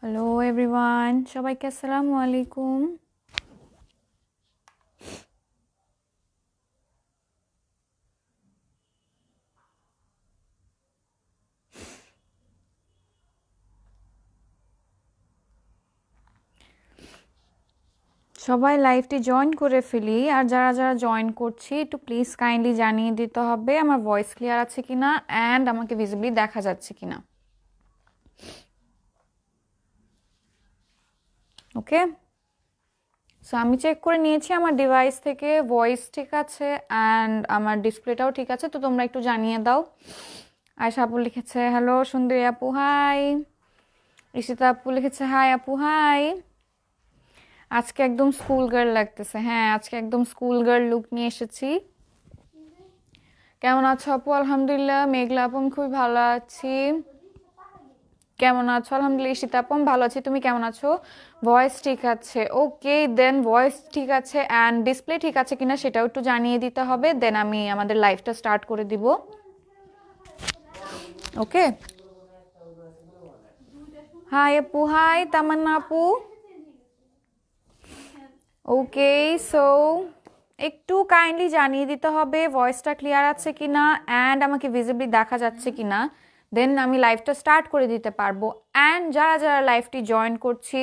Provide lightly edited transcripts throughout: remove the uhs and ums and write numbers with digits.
Hello everyone, সবাইকে আসসালামু আলাইকুম। সবাই লাইভটি জয়েন করে ফেলি, আর যারা যারা জয়েন করছি একটু প্লিজ কাইন্ডলি জানিয়ে দিতে হবে আমার ভয়েস ক্লিয়ার আছে কিনা অ্যান্ড আমাকে ভিজিবলি দেখা যাচ্ছে কিনা। ওকে, সো আমি চেক করে নিয়েছি আমার ডিভাইস থেকে ভয়েস ঠিক আছে অ্যান্ড আমার ডিসপ্লেটাও ঠিক আছে, তো তোমরা একটু জানিয়ে দাও। আয়শা আপু লিখেছে হ্যালো, সুন্দরী আপু হাই। ঈশিতা আপু লিখেছে হাই আপু হাই। আজকে একদম স্কুল গার্ল লাগতেছে। হ্যাঁ, আজকে একদম স্কুল গার্ল লুক নিয়ে এসেছি। কেমন আছো আপু? আলহামদুলিল্লাহ। মেঘলা আপু আমি খুবই ভালো আছি। কেমন আছো? আলহামদুলিল্লাহ। ঈশিতা আপু আমি ভালো আছি, তুমি কেমন আছো? ভয়েস ঠিক আছে, ওকে দেন ভয়েস ঠিক আছে অ্যান্ড ডিসপ্লে ঠিক আছে কিনা সেটাও একটু জানিয়ে দিতে হবে, দেন আমি আমাদের লাইভটা স্টার্ট করে দিব। ওকে, হাই আপু হাই তামান্না আপু। ওকে, সো একটু কাইন্ডলি জানিয়ে দিতে হবে ভয়েসটা ক্লিয়ার আছে কিনা অ্যান্ড আমাকে ভিজিবলি দেখা যাচ্ছে কিনা, দেন আমি লাইভটা স্টার্ট করে দিতে পারবো। অ্যান্ড যারা যারা লাইভটি জয়েন করছি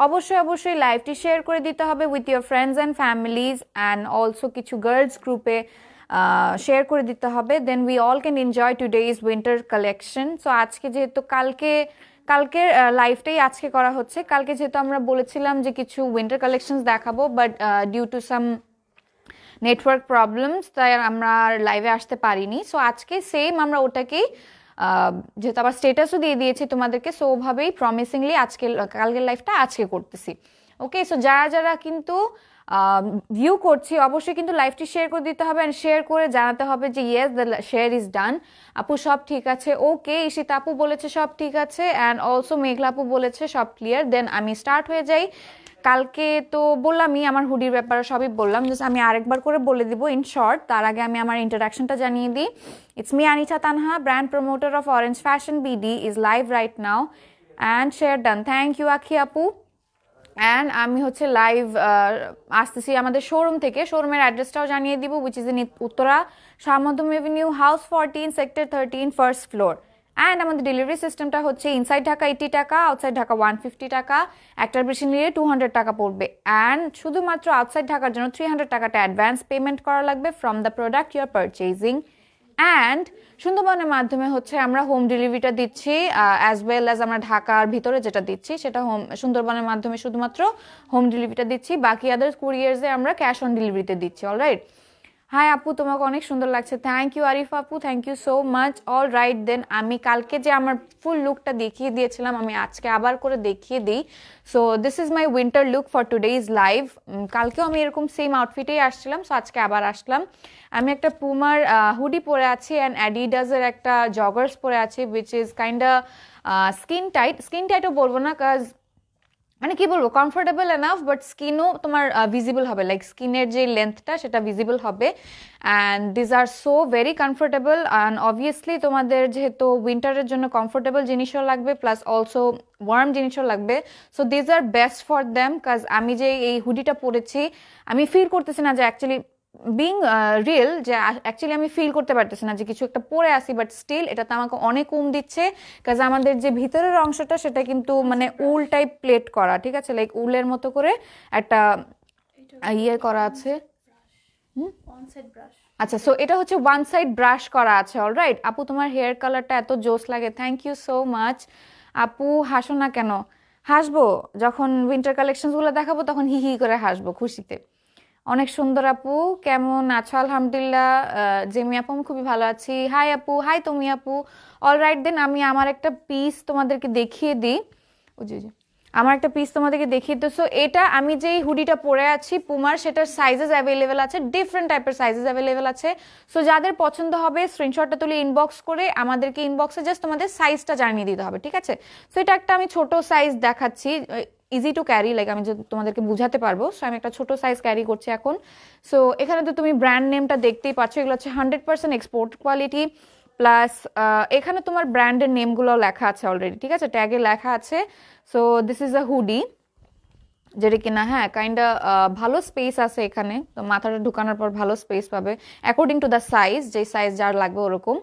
অবশ্যই অবশ্যই লাইভটি শেয়ার করে দিতে হবে with your friends and families and also কিছু গার্লস গ্রুপে শেয়ার করে দিতে হবে, then we all can enjoy today is winter collection. So আজকে যেহেতু কালকের লাইভটাই আজকে করা হচ্ছে, কালকে যেহেতু আমরা বলেছিলাম যে কিছু উইন্টার কালেকশনস দেখাবো, but due to some network problems তাই আমরা লাইভে আসতে পারিনি। সো আজকে সেম আমরা ওটাকেই যেহেতু আবার স্টেটাসও দিয়ে দিয়েছি তোমাদেরকে, সো ওভাবেই প্রমিসিংলি কালকের লাইভটা আজকে করতেছি। ওকে, সো যারা যারা কিন্তু ভিউ করছি অবশ্যই কিন্তু লাইভটি শেয়ার করে দিতে হবে অ্যান্ড শেয়ার করে জানাতে হবে যে yes the share is done. আপু সব ঠিক আছে, ওকে। ঈশিতা আপু বলেছে সব ঠিক আছে অ্যান্ড অলসো মেঘলা আপু বলেছে সব ক্লিয়ার, দেন আমি স্টার্ট হয়ে যাই। কালকে তো বললামই আমার হুডির ব্যাপারে সবই বললাম, জাস্ট আমি আরেকবার করে বলে দিব ইন শর্ট। তার আগে আমি আমার ইন্ট্রোডাকশনটা জানিয়ে দিই। It's me Anita Tanha, brand promoter of Orange Fashion BD is live right now and share done. Thank you Akhi আপু। অ্যান্ড আমি হচ্ছে লাইভ আসতেছি আমাদের শোরুম থেকে। শোরুমের অ্যাড্রেসটাও জানিয়ে দিব, which is in Uttara Shahmakhdum avenue, house 14, sector 13, first floor. And আমাদের ডেলিভারি সিস্টেমটা হচ্ছে ইনসাইড ঢাকা 80 টাকা, আউটসাইড ঢাকা 150 টাকা, একটার বেশি নিলে 200 টাকা পড়বে। অ্যান্ড শুধুমাত্র আউটসাইড ঢাকার জন্য 300 টাকাটা অ্যাডভান্স পেমেন্ট করা লাগবে from the product you are purchasing. And সুন্দরবনের মাধ্যমে হচ্ছে আমরা হোম ডেলিভারিটা দিচ্ছি, অ্যাজ ওয়েল অ্যাজ আমরা ঢাকার ভিতরে যেটা দিচ্ছি সেটা সুন্দরবনের মাধ্যমে শুধুমাত্র হোম ডেলিভারিটা দিচ্ছি, বাকি আদার্স কুরিয়ার্সে আমরা ক্যাশ অন ডেলিভারিতে দিচ্ছি। অলরাইট। হাই আপু, তোমাকে অনেক সুন্দর লাগছে। থ্যাংক ইউ আরিফ আপু, thank you so much. All right then, আমি কালকে যে আমার ফুল লুকটা দেখিয়ে দিয়েছিলাম আমি আজকে আবার করে দেখিয়ে দিই। So this is my winter look for today is live. কালকেও আমি এরকম সেম আউটফিটেই আসছিলাম, সো আজকে আবার আসলাম। আমি একটা পুমার হুডি পরে আছি অ্যান্ড অ্যাডিডাসের একটা জগার্স পরে আছি, উইচ ইজ কাইন্ডা স্কিন টাইটও বলবো না, কাজ মানে কি বলবো, কমফোর্টেবল এনাফ, বাট স্কিনও তোমার ভিজিবল হবে, লাইক স্কিনের যে লেন্থটা সেটা ভিজিবল হবে। And these are so very comfortable and obviously তোমাদের যেহেতু উইন্টারের জন্য কমফোর্টেবল জিনিসও লাগবে প্লাস অলসো ওয়ার্ম জিনিসও লাগবে, so these are best for them. কাজ আমি যে এই হুডিটা পরেছি আমি ফিল করতেছি না যে অ্যাকচুয়ালি বিং রিয়েল, যে অ্যাকচুয়ালি আমি ফিল করতে পারতেছি না যে কিছু একটা পরে আসি, বাট স্টিল এটাতে আমাকে অনেক দিচ্ছে। কাজ আমাদের যে ভিতরের অংশটা সেটা কিন্তু মানে উল টাইপ প্লেট করা, ঠিক আছে, লাইক উলের মতো করে একটা ইয়ে করা আছে। আচ্ছা, সো এটা হচ্ছে ওয়ান সাইড ব্রাশ করা আছে। অলরাইট আপু, তোমার হেয়ার কালারটা এত জোস লাগে, থ্যাংক ইউ সো মাচ। আপু হাসো না কেন? হাসবো যখন উইন্টার কালেকশনসগুলো দেখাবো তখন হি হি করে হাসবো খুশিতে। অনেক সুন্দর আপু, কেমন আছো? আলহামদুলিল্লাহ। জেমি আপু আমি খুবই ভালো আছি। হাই আপু, হাই তুমি আপু। অলরাইট দেন, আমি আমার একটা পিস তোমাদেরকে দেখিয়ে দিই। ও জি জি, আমার একটা পিস তোমাদেরকে দেখিয়ে দিই। সো এটা আমি যেই হুডিটা পরে আছি পুমার, সেটার সাইজেস অ্যাভেলেবেল আছে, ডিফারেন্ট টাইপের সাইজেস অ্যাভেলেবেল আছে। সো যাদের পছন্দ হবে স্ক্রিনশটটা তুলে ইনবক্স করে আমাদেরকে ইনবক্সে জাস্ট তোমাদের সাইজটা জানিয়ে দিতে হবে, ঠিক আছে। সো এটা একটা আমি ছোট সাইজ দেখাচ্ছি, ইজি টু ক্যারি, লাইক আমি তোমাদেরকে বুঝাতে পারবো। সো আমি একটা ছোট সাইজ ক্যারি করছি এখন। সো এখানে তো তুমি ব্র্যান্ড নেমটা দেখতেই পাচ্ছ, এগুলো হচ্ছে 100% এক্সপোর্ট কোয়ালিটি, প্লাস এখানে তোমার ব্র্যান্ডের নেমগুলো লেখা আছে অলরেডি, ঠিক আছে, ট্যাগে লেখা আছে। So this is a hoodie, যেটা কিনা হ্যাঁ কাইন্ডা ভালো স্পেস আছে এখানে, তো মাথাটা ঢুকানোর পর ভালো স্পেস পাবে অ্যাকর্ডিং টু দ্য সাইজ, যে সাইজ যার লাগবে ওরকম।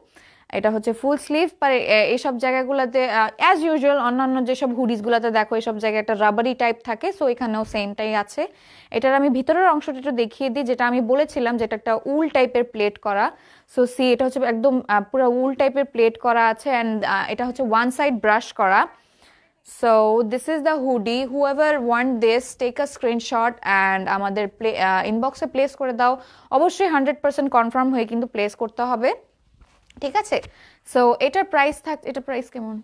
এটা হচ্ছে ফুল স্লিভ, পর এইসব জায়গাগুলোতে অ্যাজ ইউজুয়াল অন্যান্য যেসব হুডিসগুলোতে দেখো এইসব জায়গায় একটা রাবারি টাইপ থাকে, সো এখানেও সেমটাই আছে। এটার আমি ভিতরের অংশটা একটু দেখিয়ে দিই, যেটা আমি বলেছিলাম যেটা একটা উল টাইপের প্লেট করা। সো সি এটা হচ্ছে একদম পুরো উল টাইপের প্লেট করা আছে, অ্যান্ড এটা হচ্ছে ওয়ান সাইড ব্রাশ করা। So this is the hoodie. Whoever want this, take a screenshot and আমাদের ইনবক্সে প্লেস করে দাও। অবশ্যই 100% কনফার্ম হয়ে কিন্তু প্লেস করতে হবে, ঠিক আছে। সো এটার প্রাইস এটার প্রাইস কেমন?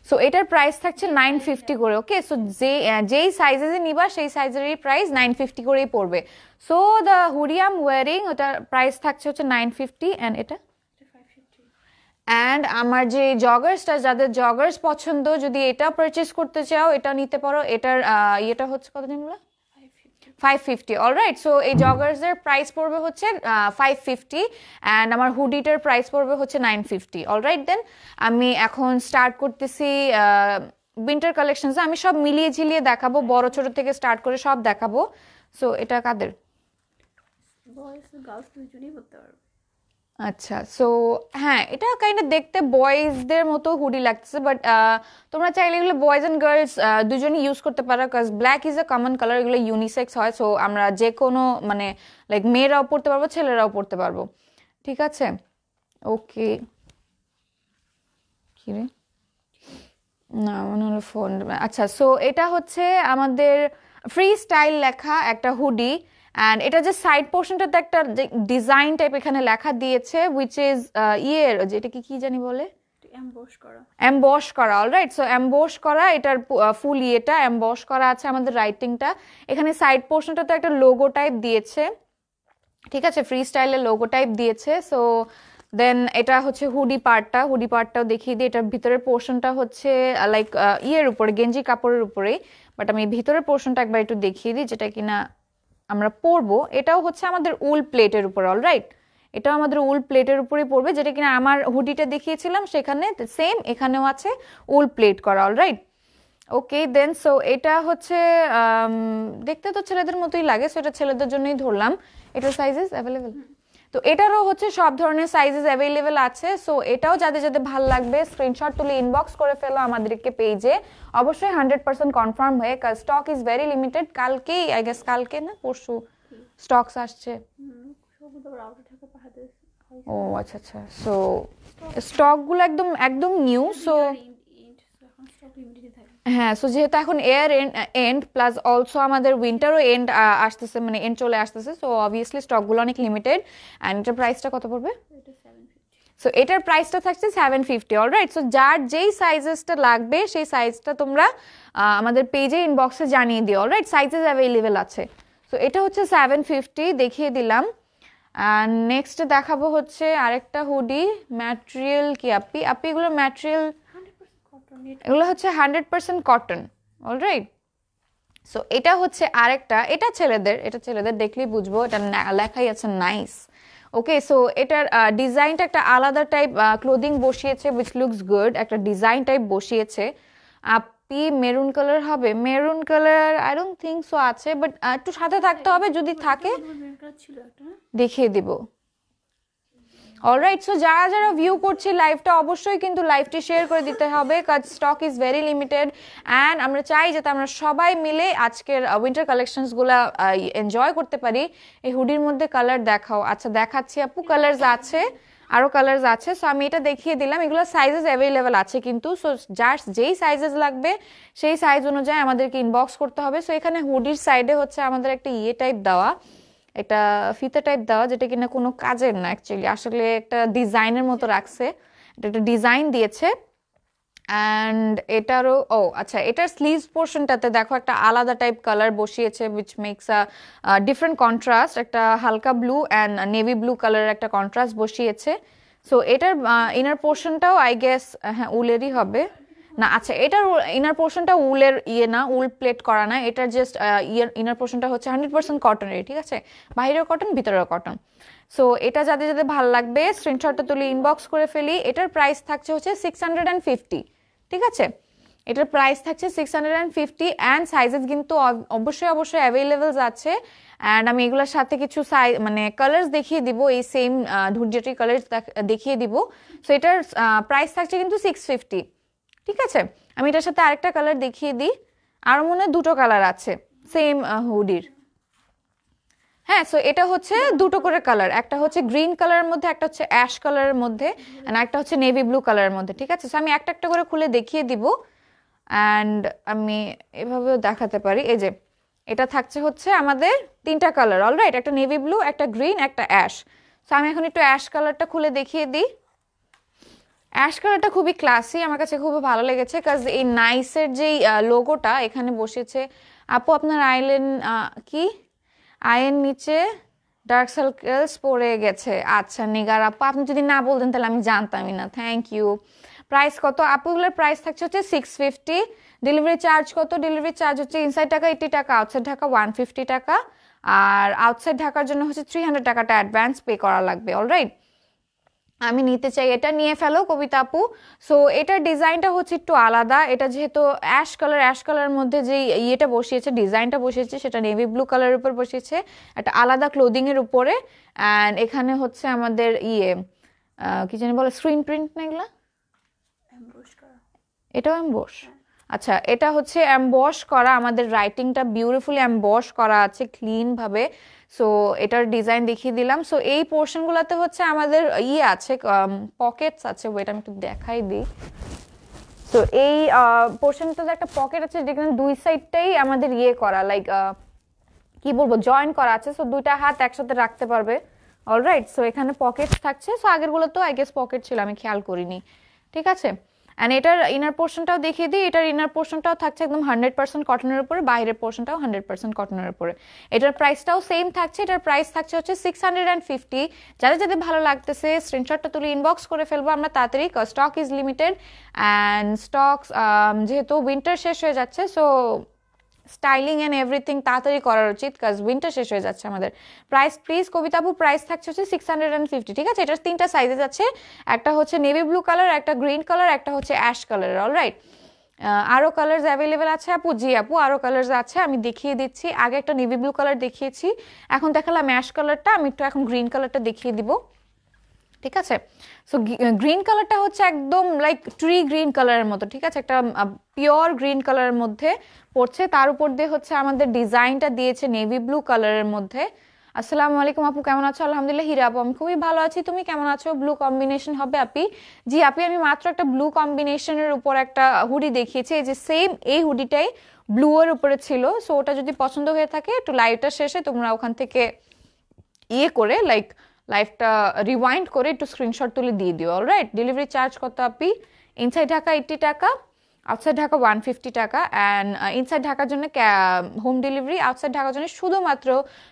সো এটার প্রাইস থাকছে 950 করে। ওকে, সো যেই সাইজে নিবা সেই সাইজেরই প্রাইস 950 করেই পড়বে। So the hoodie I am wiring, ওটার প্রাইস থাকছে হচ্ছে 950, অ্যান্ড এটা অ্যান্ড আমার যে জগার্সটা, যাদের জগার্স পছন্দ, যদি এটা পারচেস করতে চাও এটা নিতে পারো। এটার ইয়েটা হচ্ছে কত নিমলা? 550। অলরাইট, সো এই জগার্সের প্রাইস পড়বে হচ্ছে 550, অ্যান্ড আমার হুডিটার প্রাইস পড়বে হচ্ছে 950। অলরাইট, দেন আমি এখন স্টার্ট করতেছি উইন্টার কালেকশনস। আমি সব মিলিয়ে ঝিলিয়ে দেখাবো, বড় ছোট থেকে স্টার্ট করে সব দেখাবো। সো এটা কাদের? আচ্ছা, সো হ্যাঁ এটা কাইন্ড দেখতে বয়েজদের মতো হুডি লাগতেছে, বাট তোমরা চাইলে এগুলো বয়েজ অ্যান্ড গার্লস দুজনই ইউজ করতে পারো, because black is a common colour, এগুলো ইউনিসেক্স হয়। সো আমরা যে কোনো মানে লাইক মেয়েরাও পড়তে পারবো, ছেলেরাও পড়তে পারবো, ঠিক আছে। ওকে, কি রে না মনে হলো ফোন। আচ্ছা, সো এটা হচ্ছে আমাদের ফ্রি স্টাইল লেখা একটা হুডি, অ্যান্ড এটা যে সাইড পোর্শনটাতে একটা ডিজাইন টাইপ এখানে লেখা দিয়েছে, উইচ ইজ যেটা কি জানি বলে, এমবস করা। অলরাইট, সো এমবস করা, এটার ফুল ইয়েটা এমবস করা আছে আমাদের রাইটিংটা। এখানে সাইড পোর্শনটাতে একটা লোগো টাইপ দিয়েছে, ঠিক আছে, ফ্রি স্টাইলের লোগো টাইপ দিয়েছে। সো দেন এটা হচ্ছে হুডি পার্টটাও দেখিয়ে দিই। এটার ভিতরের পোর্শনটা হচ্ছে লাইক ইয়ের উপরে, গেঞ্জি কাপড়ের উপরে, বাট আমি ভিতরের পোর্শনটা একবার একটু দেখিয়ে দিই, যেটা কিনা আমরা পরবো। এটাও হচ্ছে আমাদের উল প্লেটের উপরে। অলরাইট, এটাও আমাদের উল প্লেটের উপরে পড়বে, যেটা কিনা আমার হুডিটা দেখিয়েছিলাম সেখানে সেম এখানেও আছে উল প্লেট করা। অলরাইট, ওকে, দেন সো এটা হচ্ছে দেখতে তো ছেলেদের মতোই লাগে, সো এটা ছেলেদের জন্যই ধরলাম। এটার সাইজেস অ্যাভেলেবেল, তো এটারও হচ্ছে সব ধরনের সাইজেস অ্যাভেলেবেল আছে। সো এটাও যাদের যাদের ভালো লাগবে স্ক্রিনশট তুলে ইনবক্স করে ফেলো আমাদেরকে পেজে, অবশ্যই 100% কনফার্ম হয়ে, কাজ স্টক ইজ ভেরি লিমিটেড। কালকেই আই গেস, কালকে না পরশু স্টকস আসছে। ও আচ্ছা আচ্ছা, সো স্টকগুলো একদম একদম নিউ। সো হ্যাঁ, সো যেহেতু এখন এয়ার এন্ড প্লাস অলসো আমাদের উইন্টারও এন্ড আসতেছে, মানে এন্ড চলে আসতেছে, সো অবভিয়াসলি স্টকগুলো অনেক লিমিটেড। অ্যান্ড এটার প্রাইসটা কত পড়বে? সো এটার প্রাইসটা থাকছে 750। অলরাইট, সো যার যেই সাইজেসটা লাগবে সেই সাইজটা তোমরা আমাদের পেজে ইনবক্সে জানিয়ে দিও। অলরাইট, সাইজেস অ্যাভেলেবেল আছে। সো এটা হচ্ছে 750 দেখিয়ে দিলাম। অ্যান্ড নেক্সট দেখাবো হচ্ছে আরেকটা হুডি। ম্যাটেরিয়াল কি আপি এগুলো ম্যাটেরিয়াল, এগুলো হচ্ছে 100% কটন। অলরাইট, সো এটা হচ্ছে আরেকটা, এটা ছেলেদের দেখলেই বুঝবো, এটা লেখাই আছে নাইস। ওকে, সো এটার ডিজাইনটা একটা আলাদা টাইপ ক্লোদিং বসিয়েছে, উইচ লুকস গুড, একটা ডিজাইন টাইপ বসিয়েছে। আপি মেরুন কালার হবে? Maroon colour I don't think so আছে, বাট একটু সাথে থাকতে হবে, যদি থাকে দেখিয়ে দিব। অলরাইট, সো যারা যারা ভিউ করছে লাইভটা, অবশ্যই কিন্তু লাইভটি শেয়ার করে দিতে হবে, কাজ stock is very limited. And আমরা চাই যাতে আমরা সবাই মিলে আজকের উইন্টার কালেকশনসগুলো এনজয় করতে পারি। এই হুডির মধ্যে কালার দেখাও। আচ্ছা দেখাচ্ছি আপু, কালার্স আছে, আরও কালার্স আছে। সো আমি এটা দেখিয়ে দিলাম, এগুলো সাইজেস অ্যাভেলেবেল আছে কিন্তু। সো যার যেই সাইজেস লাগবে সেই সাইজ অনুযায়ী আমাদেরকে ইনবক্স করতে হবে। সো এখানে হুডির সাইডে হচ্ছে আমাদের একটা ইয়ে টাইপ দেওয়া, একটা ফিতা টাইপ দেওয়া, যেটা কিনা কোনো কাজের না অ্যাকচুয়ালি, আসলে একটা ডিজাইনের মতো রাখছে, এটা একটা ডিজাইন দিয়েছে। অ্যান্ড এটারও আচ্ছা, এটার স্লিভস পোর্শনটাতে দেখো একটা আলাদা টাইপ কালার বসিয়েছে, which makes a different contrast, একটা হালকা ব্লু অ্যান্ড নেভি ব্লু কালারের একটা কন্ট্রাস্ট বসিয়েছে। সো এটার ইনার পোর্শনটাও আই গেস হ্যাঁ উলেরই হবে, না আচ্ছা, এটার ইনার পোর্শনটা উলের না, উল প্লেট করা না, এটার জাস্ট ইনার পোর্শনটা হচ্ছে 100% কটনের, ঠিক আছে, বাইরেও কটন ভিতরেও কটন। সো এটা যাদের যাদের ভালো লাগবে স্ক্রিনশটটা তুলে ইনবক্স করে ফেলি। এটার প্রাইস থাকছে হচ্ছে 650, ঠিক আছে, এটার প্রাইস থাকছে 650 অ্যান্ড সাইজেস কিন্তু অবশ্যই অবশ্যই অ্যাভেলেবলস আছে। অ্যান্ড আমি এগুলোর সাথে কিছু মানে কালার্স দেখিয়ে দিব, এই সেম ধৈর্যটি কালার্স দেখিয়ে দিব। সো এটার প্রাইস থাকছে কিন্তু 650, ঠিক আছে। আমি এটার সাথে আরেকটা কালার দেখিয়ে দিই, আরও মনে হয় দুটো কালার আছে সেম হুডির। হ্যাঁ, সো এটা হচ্ছে দুটো করে কালার, একটা হচ্ছে গ্রিন কালারের মধ্যে, একটা হচ্ছে অ্যাশ কালারের মধ্যে, আর একটা হচ্ছে নেভি ব্লু কালারের মধ্যে, ঠিক আছে। সো আমি একটা একটা করে খুলে দেখিয়ে দিব। অ্যান্ড আমি এভাবেও দেখাতে পারি, এই যে এটা থাকছে হচ্ছে আমাদের তিনটা কালার, অলরাইট, একটা নেভি ব্লু, একটা গ্রিন, একটা অ্যাশ। সো আমি এখন একটু অ্যাশ কালারটা খুলে দেখিয়ে দিই। অ্যাশ কালারটা খুবই ক্লাসি, আমার কাছে খুবই ভালো লেগেছে, কাজ এই নাইসের যেই লোগোটা এখানে বসেছে। আপু আপনার আইলেন কি আয়ের নিচে ডার্ক সার্কেলস পড়ে গেছে, আচ্ছা নিগার আপু, আপনি যদি না বলতেন তাহলে আমি জানতামই না, থ্যাংক ইউ। প্রাইস কত আপুগুলোর? প্রাইস থাকছে হচ্ছে 650। ডেলিভারি চার্জ কত? ডেলিভারি চার্জ হচ্ছে ইনসাইড ঢাকা 80 টাকা, আউটসাইড ঢাকা 150 টাকা, আর আউটসাইড ঢাকার জন্য হচ্ছে 300 টাকাটা অ্যাডভান্স পে করা লাগবে, অলরাইট। আমি নিতে চাই, এটা নিয়ে ফেলো কবিতা আপু। সো এটার ডিজাইনটা হচ্ছে একটু আলাদা, এটা যেহেতু অ্যাশ কালারের মধ্যে যে ইয়েটা বসিয়েছে, ডিজাইনটা বসিয়েছে সেটা নেভি ব্লু কালারের উপর বসিয়েছে, একটা আলাদা ক্লোদিং এর উপরে। অ্যান্ড এখানে হচ্ছে আমাদের কি জানি বলে, স্ক্রিন প্রিন্ট না এগুলা, এটাও এমবস। আচ্ছা, এটা হচ্ছে এমবস করা, আমাদের রাইটিংটা বিউটিফুলি এমবস করা আছে ক্লিন ভাবে। সো এটার ডিজাইন দেখিয়ে দিলাম। সো এই পোর্শনগুলোতে হচ্ছে আমাদের আছে, পকেটস আছে, ওয়েট আমি একটু দেখাই দিই। তো এই পোর্শনটাতে একটা পকেট আছে যেখানে দুই সাইডটাই আমাদের করা, লাইক কি বলবো, জয়েন করা আছে। সো দুইটা হাত একসাথে রাখতে পারবে, অলরাইট। সো এখানে পকেটস থাকছে। সো আগেরগুলো তো আই গেস পকেট ছিল, আমি খেয়াল করিনি, ঠিক আছে। অ্যান্ড এটার ইনার পোর্শনটাও দেখিয়ে দিই। এটার ইনার পোর্শনটাও থাকছে একদম 100% কটনের উপরে, বাইরের পোর্শনটাও 100% কটনের উপরে। এটার প্রাইসটাও সেম থাকছে, এটার প্রাইস থাকছে হচ্ছে 650। যাদের যাদের ভালো লাগতেছে স্ক্রিনশটটা তুলে ইনবক্স করে ফেলবো আমরা তাড়াতাড়ি, stock is limited. And stock যেহেতু উইন্টার শেষ হয়ে যাচ্ছে, সো স্টাইলিং অ্যান্ড এভরিথিং তাড়াতাড়ি করার উচিত, কাজ উইন্টার শেষ হয়ে যাচ্ছে আমাদের। প্রাইস প্লিজ কবিতাবু, প্রাইস থাকছে হচ্ছে 650, ঠিক আছে। এটার তিনটা সাইজেস আছে, একটা হচ্ছে নেভি ব্লু কালার, একটা গ্রিন কালার, একটা হচ্ছে অ্যাশ কালার, অলরাইট। আরও কালার্স অ্যাভেলেবেল আছে আপু? জি আপু, আরও কালার্স আছে, আমি দেখিয়ে দিচ্ছি। আগে একটা নেভি ব্লু কালার দেখিয়েছি, এখন দেখালাম অ্যাশ কালারটা, আমি একটু এখন গ্রিন কালারটা দেখিয়ে দিব, ঠিক আছে। সো গ্রিন কালারটা হচ্ছে একদম লাইক ট্রি গ্রিন কালারের মতো, ঠিক আছে, একটা পিওর গ্রিন কালারের মধ্যে পড়ছে। তার উপর দিয়ে হচ্ছে আমাদের ডিজাইনটা দিয়েছে নেভি ব্লু কালারের মধ্যে। আসসালামু আলাইকুম আপু, কেমন আছো? আলহামদুলিল্লাহ হিরা আপু, আমি খুবই ভালো আছি, তুমি কেমন আছো? ব্লু কম্বিনেশন হবে আপি? জি আপি, আমি মাত্র একটা ব্লু কম্বিনেশনের উপর একটা হুডি দেখিয়েছি, এই যে সেম এই হুডিটাই ব্লু এর উপরে ছিল। সো ওটা যদি পছন্দ হয়ে থাকে একটু লাইভটা শেষে তোমরা ওখান থেকে করে লাইক লাইভটা রিওয়াইন্ড করে একটু স্ক্রিনশট তুলে দিয়ে দিও, অলরাইট। ডেলিভারি চার্জ কত আপি? ইনসাইড ঢাকা 80 টাকা, আউটসাইড ঢাকা 150 টাকা। অ্যান্ড ইনসাইড ঢাকার জন্য হোম ডেলিভারি, আউটসাইড ঢাকার জন্য শুধুমাত্র